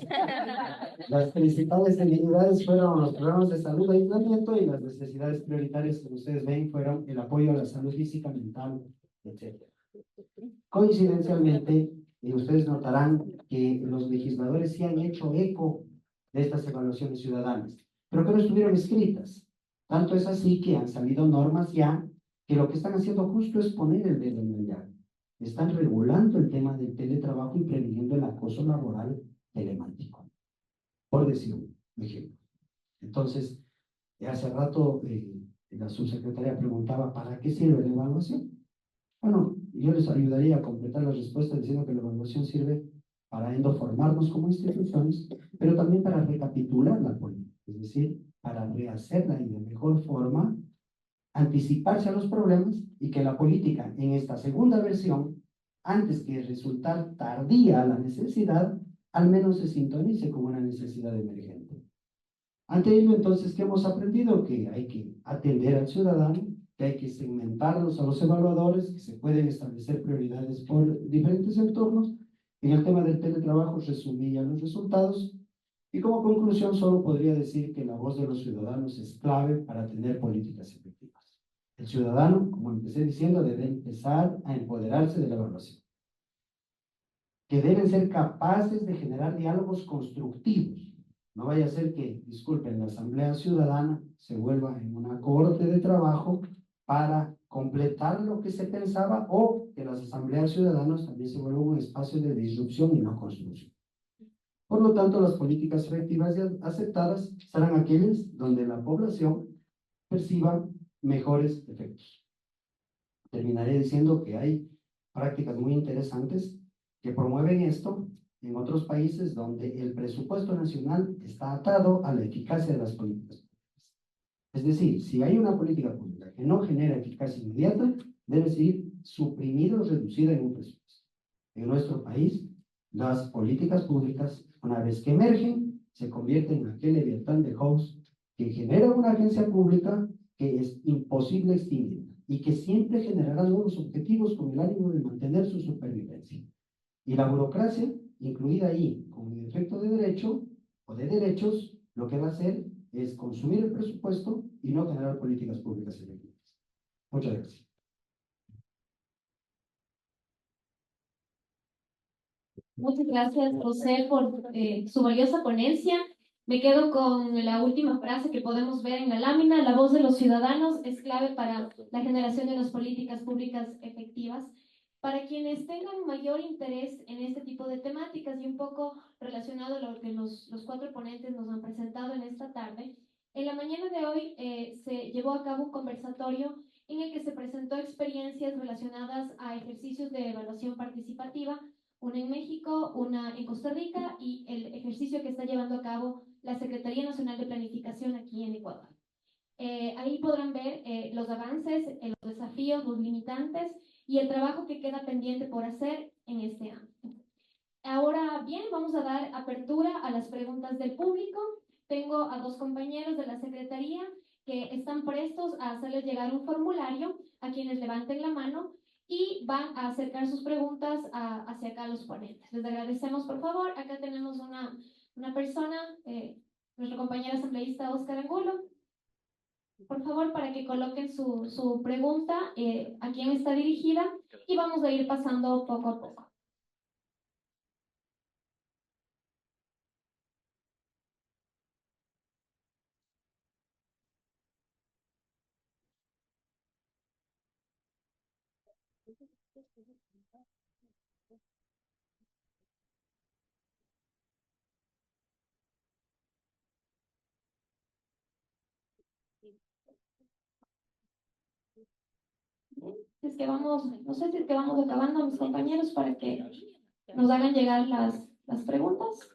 las principales debilidades fueron los problemas de salud, aislamiento, y las necesidades prioritarias, como ustedes ven, fueron el apoyo a la salud física, mental, etc. Coincidencialmente, ustedes notarán que los legisladores sí han hecho eco de estas evaluaciones ciudadanas, pero que no estuvieron escritas. Tanto es así que han salido normas ya que lo que están haciendo justo es poner el dedo en el llaga. Están regulando el tema del teletrabajo y previniendo el acoso laboral telemático, por decir un ejemplo. Entonces, hace rato la subsecretaria preguntaba, ¿para qué sirve la evaluación? Bueno, yo les ayudaría a completar la respuesta diciendo que la evaluación sirve para endoformarnos como instituciones, pero también para recapitular la política, es decir, para rehacerla y de mejor forma, anticiparse a los problemas y que la política en esta segunda versión, antes que resultar tardía a la necesidad, al menos se sintonice como una necesidad emergente. Ante ello, entonces, ¿qué hemos aprendido? Que hay que atender al ciudadano, que hay que segmentarlos a los evaluadores, que se pueden establecer prioridades por diferentes entornos. En el tema del teletrabajo resumía los resultados y como conclusión solo podría decir que la voz de los ciudadanos es clave para tener políticas efectivas. El ciudadano, como empecé diciendo, debe empezar a empoderarse de la evaluación, que deben ser capaces de generar diálogos constructivos. No vaya a ser que, disculpen, la Asamblea Ciudadana se vuelva en una cohorte de trabajo para completar lo que se pensaba, o que las asambleas ciudadanas también se vuelvan un espacio de disrupción y no construcción. Por lo tanto, las políticas efectivas y aceptadas serán aquellas donde la población perciba mejores efectos. Terminaré diciendo que hay prácticas muy interesantes que promueven esto en otros países donde el presupuesto nacional está atado a la eficacia de las políticas públicas. Es decir, si hay una política pública que no genera eficacia inmediata, debe ser suprimida o reducida en un presupuesto. En nuestro país, las políticas públicas, una vez que emergen, se convierten en aquel leviatán de Hobbes que genera una agencia pública que es imposible extinguir y que siempre generará nuevos objetivos con el ánimo de mantener su supervivencia. Y la burocracia, incluida ahí con el efecto de derecho o de derechos, lo que va a hacer es consumir el presupuesto y no generar políticas públicas efectivas. Muchas gracias. Muchas gracias, José, por su valiosa ponencia. Me quedo con la última frase que podemos ver en la lámina. La voz de los ciudadanos es clave para la generación de las políticas públicas efectivas. Para quienes tengan mayor interés en este tipo de temáticas y un poco relacionado a lo que los cuatro ponentes nos han presentado en esta tarde, en la mañana de hoy se llevó a cabo un conversatorio en el que se presentó experiencias relacionadas a ejercicios de evaluación participativa, una en México, una en Costa Rica y el ejercicio que está llevando a cabo la Secretaría Nacional de Planificación aquí en Ecuador. Ahí podrán ver los avances, los desafíos, los limitantes y el trabajo que queda pendiente por hacer en este ámbito. Ahora bien, vamos a dar apertura a las preguntas del público. Tengo a dos compañeros de la Secretaría que están prestos a hacerles llegar un formulario a quienes levanten la mano y van a acercar sus preguntas hacia acá a los ponentes. Les agradecemos, por favor. Acá tenemos una persona, nuestro compañero asambleísta Oscar Angulo. Por favor, para que coloquen su pregunta, a quién está dirigida, y vamos a ir pasando poco a poco. Es que vamos, no sé si es que vamos acabando, mis compañeros, para que nos hagan llegar las las preguntas.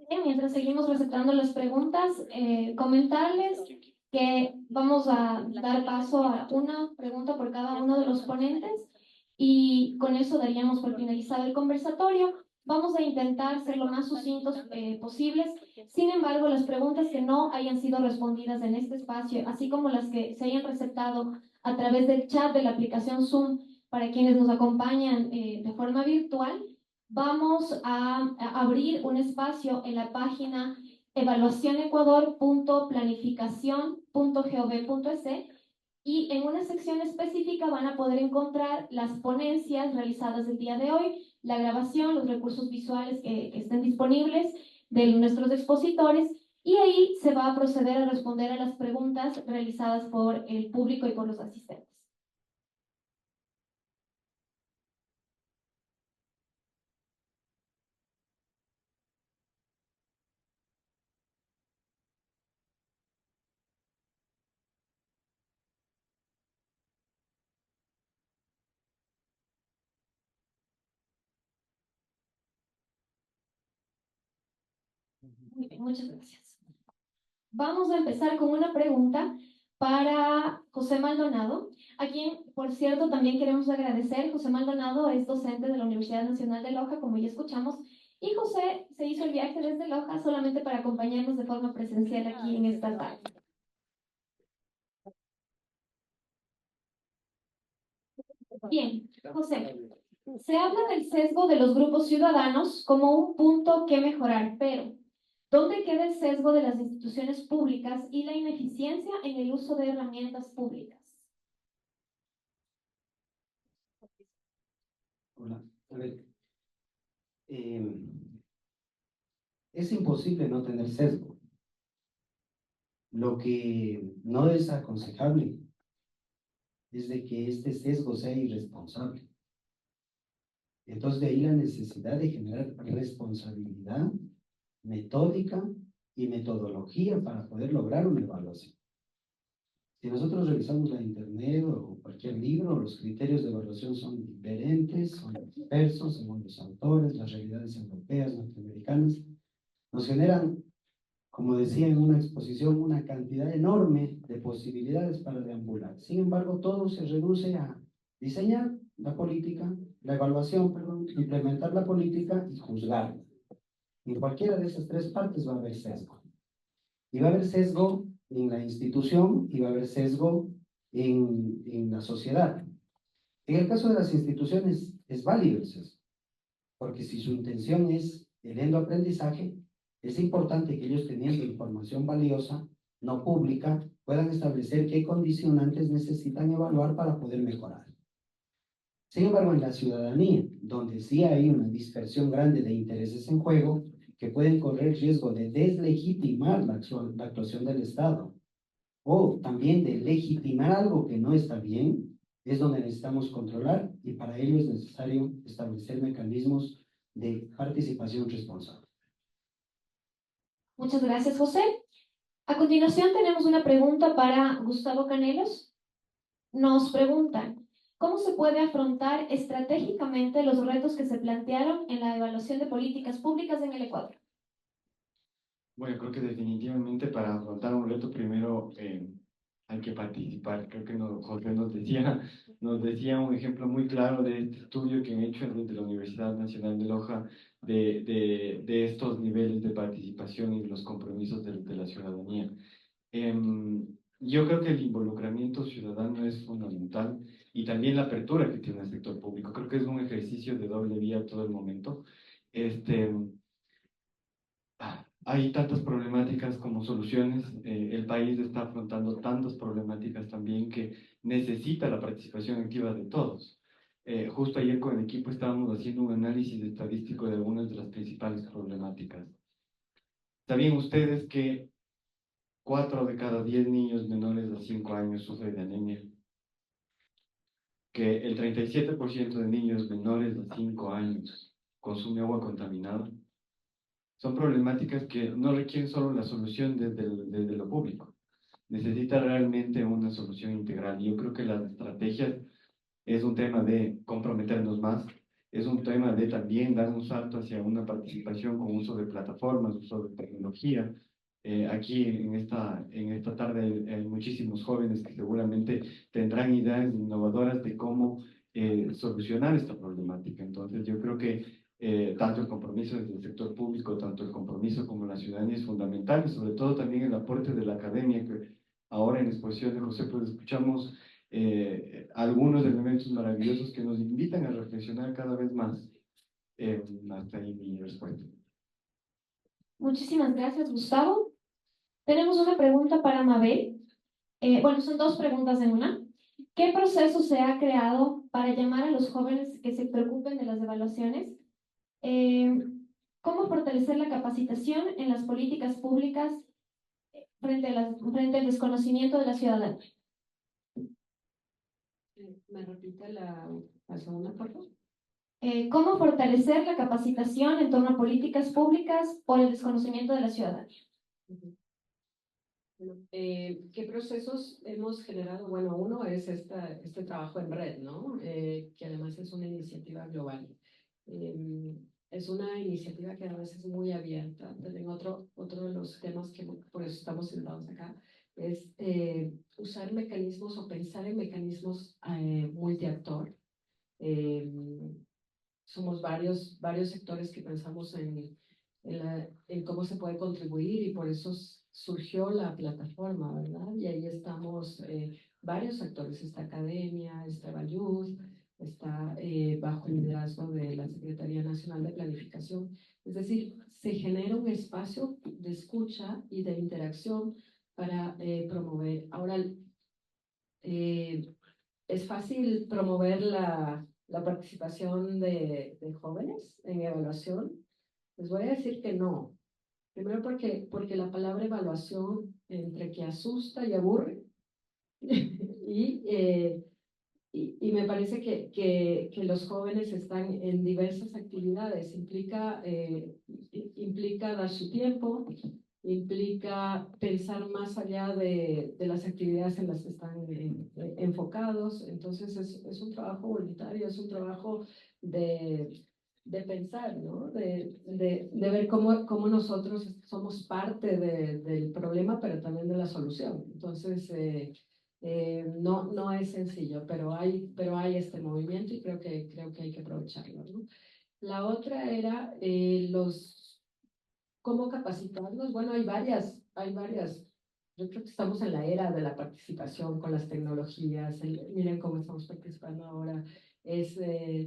Bien, mientras seguimos receptando las preguntas, comentarles que vamos a dar paso a una pregunta por cada uno de los ponentes y con eso daríamos por finalizado el conversatorio. Vamos a intentar ser lo más sucintos posibles. Sin embargo, las preguntas que no hayan sido respondidas en este espacio, así como las que se hayan receptado a través del chat de la aplicación Zoom para quienes nos acompañan de forma virtual, vamos a abrir un espacio en la página evaluacionecuador.planificación.gov.es y en una sección específica van a poder encontrar las ponencias realizadas el día de hoy, la grabación, los recursos visuales que estén disponibles de nuestros expositores y ahí se va a proceder a responder a las preguntas realizadas por el público y por los asistentes. Muy bien, muchas gracias. Vamos a empezar con una pregunta para José Maldonado, a quien, por cierto, también queremos agradecer. José Maldonado es docente de la Universidad Nacional de Loja, como ya escuchamos, y José se hizo el viaje desde Loja solamente para acompañarnos de forma presencial aquí en esta tarde. Bien, José, se habla del sesgo de los grupos ciudadanos como un punto que mejorar, pero ¿dónde queda el sesgo de las instituciones públicas y la ineficiencia en el uso de herramientas públicas? Hola, a ver, es imposible no tener sesgo. Lo que no es aconsejable es de que este sesgo sea irresponsable. Entonces, de ahí la necesidad de generar responsabilidad, metódica y metodología para poder lograr una evaluación. Si nosotros revisamos la internet o cualquier libro, los criterios de evaluación son diferentes, son dispersos según los autores, las realidades europeas, norteamericanas, nos generan, como decía en una exposición, una cantidad enorme de posibilidades para deambular. Sin embargo, todo se reduce a diseñar la política, la evaluación, perdón, implementar la política y juzgarla. En cualquiera de esas tres partes va a haber sesgo. Y va a haber sesgo en la institución y va a haber sesgo en la sociedad. En el caso de las instituciones es válido el sesgo, porque si su intención es el endoaprendizaje, es importante que ellos teniendo información valiosa, no pública, puedan establecer qué condicionantes necesitan evaluar para poder mejorar. Sin embargo, en la ciudadanía, donde sí hay una dispersión grande de intereses en juego, que pueden correr riesgo de deslegitimar la actuación del Estado, o también de legitimar algo que no está bien, es donde necesitamos controlar y para ello es necesario establecer mecanismos de participación responsable. Muchas gracias, José. A continuación tenemos una pregunta para Gustavo Canelos. Nos preguntan, ¿cómo se puede afrontar estratégicamente los retos que se plantearon en la evaluación de políticas públicas en el Ecuador? Bueno, creo que definitivamente para afrontar un reto primero hay que participar. Creo que José nos decía un ejemplo muy claro de este estudio que han hecho desde la Universidad Nacional de Loja de estos niveles de participación y los compromisos de la ciudadanía. Yo creo que el involucramiento ciudadano es fundamental y también la apertura que tiene el sector público. Creo que es un ejercicio de doble vía todo el momento. Hay tantas problemáticas como soluciones. El país está afrontando tantas problemáticas también que necesita la participación activa de todos. justo ayer con el equipo estábamos haciendo un análisis estadístico de algunas de las principales problemáticas. ¿Sabían ustedes que 4 de cada 10 niños menores de 5 años sufren de anemia? Que el 37% de niños menores de 5 años consume agua contaminada. Son problemáticas que no requieren solo la solución desde lo público. Necesita realmente una solución integral. Yo creo que las estrategias es un tema de comprometernos más, es un tema de también dar un salto hacia una participación con uso de plataformas, uso de tecnología. Aquí en esta tarde hay muchísimos jóvenes que seguramente tendrán ideas innovadoras de cómo solucionar esta problemática. Entonces yo creo que tanto el compromiso desde el sector público, tanto el compromiso como la ciudadanía es fundamental, y sobre todo también el aporte de la academia, que ahora en la exposición de José pues escuchamos algunos elementos maravillosos que nos invitan a reflexionar cada vez más. Hasta ahí mi respuesta. Muchísimas gracias, Gustavo. Tenemos una pregunta para Mabel. Bueno, son dos preguntas en una. ¿Qué proceso se ha creado para llamar a los jóvenes que se preocupen de las evaluaciones? ¿Cómo fortalecer la capacitación en las políticas públicas frente al desconocimiento de la ciudadanía? ¿Me repite la segunda parte? ¿Cómo fortalecer la capacitación en torno a políticas públicas por el desconocimiento de la ciudadanía? Bueno, ¿qué procesos hemos generado? Bueno, uno es este trabajo en red, ¿no? Que además es una iniciativa global. Es una iniciativa que además es muy abierta. También otro de los temas que por eso estamos sentados acá es usar mecanismos o pensar en mecanismos multiactor. Somos varios sectores que pensamos en cómo se puede contribuir, y por eso surgió la plataforma, ¿verdad? Y ahí estamos varios actores, esta academia, esta Bayud, está bajo el liderazgo de la Secretaría Nacional de Planificación. Es decir, se genera un espacio de escucha y de interacción para promover. Ahora, es fácil promover la participación de jóvenes en evaluación. Les voy a decir que no. Primero porque la palabra evaluación entre que asusta y aburre y me parece que los jóvenes están en diversas actividades. Implica dar su tiempo, implica pensar más allá de las actividades en las que están enfocados. Entonces es un trabajo voluntario, es un trabajo de pensar, ¿no? De ver cómo nosotros somos parte del problema, pero también de la solución. Entonces, no es sencillo, pero hay este movimiento y creo que hay que aprovecharlo, ¿no? La otra era cómo capacitarnos. Bueno, hay varias. Yo creo que estamos en la era de la participación con las tecnologías. Miren cómo estamos participando ahora.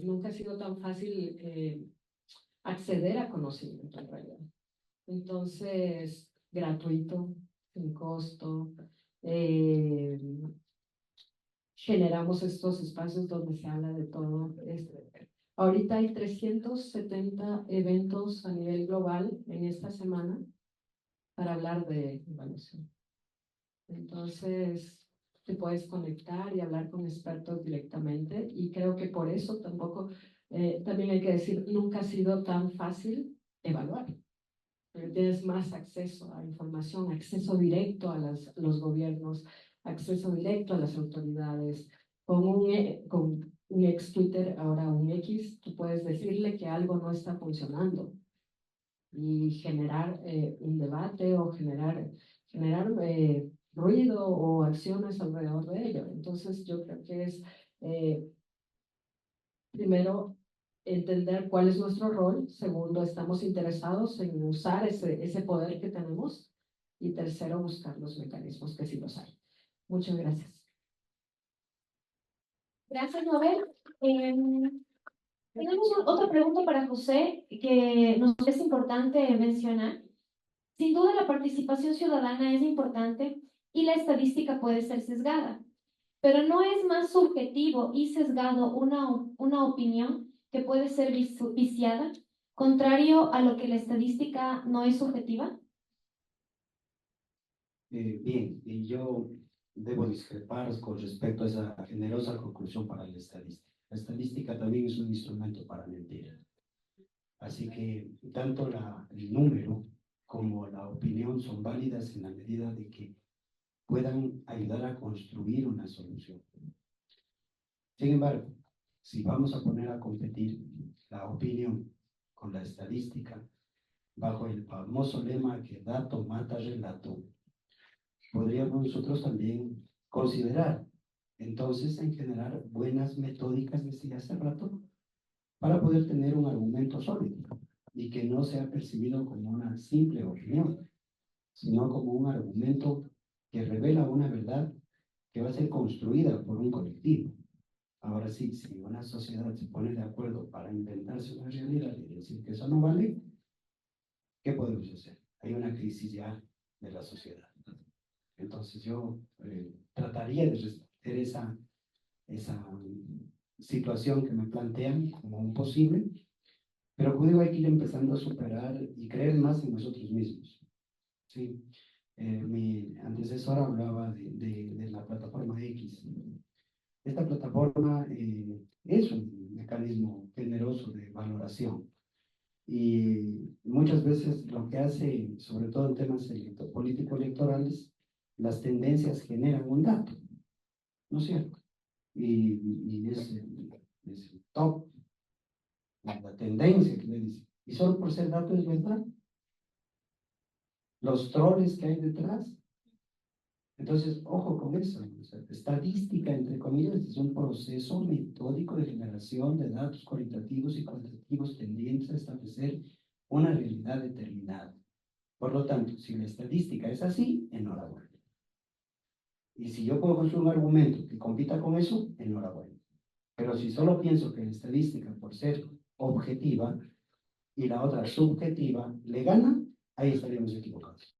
Nunca ha sido tan fácil acceder a conocimiento en realidad. Entonces, gratuito, sin costo. Generamos estos espacios donde se habla de todo. Ahorita hay 370 eventos a nivel global en esta semana para hablar de evaluación. Entonces, te puedes conectar y hablar con expertos directamente, y creo que por eso también hay que decir, nunca ha sido tan fácil evaluar. Tienes más acceso a información, acceso directo a los gobiernos, acceso directo a las autoridades. Con un ex Twitter, ahora un X, tú puedes decirle que algo no está funcionando y generar un debate o generar ruido o acciones alrededor de ello. Entonces, yo creo que es, primero, entender cuál es nuestro rol. Segundo, estamos interesados en usar ese poder que tenemos. Y tercero, buscar los mecanismos que sí los hay. Muchas gracias. Gracias, Nobel. Tenemos otra pregunta para José que nos es importante mencionar. Sin duda, la participación ciudadana es importante y la estadística puede ser sesgada, pero no es más subjetivo y sesgado una opinión que puede ser viciada, contrario a lo que la estadística no es subjetiva. Bien, y yo debo discrepar con respecto a esa generosa conclusión para la estadística. La estadística también es un instrumento para mentir. Así que tanto el número como la opinión son válidas en la medida de que puedan ayudar a construir una solución. Sin embargo, si vamos a poner a competir la opinión con la estadística bajo el famoso lema que dato mata relato, podríamos nosotros también considerar entonces en generar buenas metódicas, decía hace rato, para poder tener un argumento sólido y que no sea percibido como una simple opinión, sino como un argumento que revela una verdad que va a ser construida por un colectivo. Ahora sí, si una sociedad se pone de acuerdo para inventarse una realidad y decir que eso no vale, ¿qué podemos hacer? Hay una crisis ya de la sociedad. Entonces yo trataría de responder esa situación que me plantean como un posible, pero como digo, hay que ir empezando a superar y creer más en nosotros mismos. ¿Sí? Mi antecesor hablaba de la plataforma X. Esta plataforma es un mecanismo generoso de valoración y muchas veces lo que hace, sobre todo en temas político-electorales, las tendencias generan un dato, ¿no es cierto? Y es el top, la tendencia que le dice. Y solo por ser dato es verdad. Los troles que hay detrás. Entonces, ojo con eso. O sea, estadística, entre comillas, es un proceso metódico de generación de datos cualitativos y cuantitativos tendientes a establecer una realidad determinada. Por lo tanto, si la estadística es así, enhorabuena. Y si yo puedo construir un argumento que compita con eso, enhorabuena. Pero si solo pienso que la estadística, por ser objetiva, y la otra subjetiva, le gana, ahí estaríamos equivocados.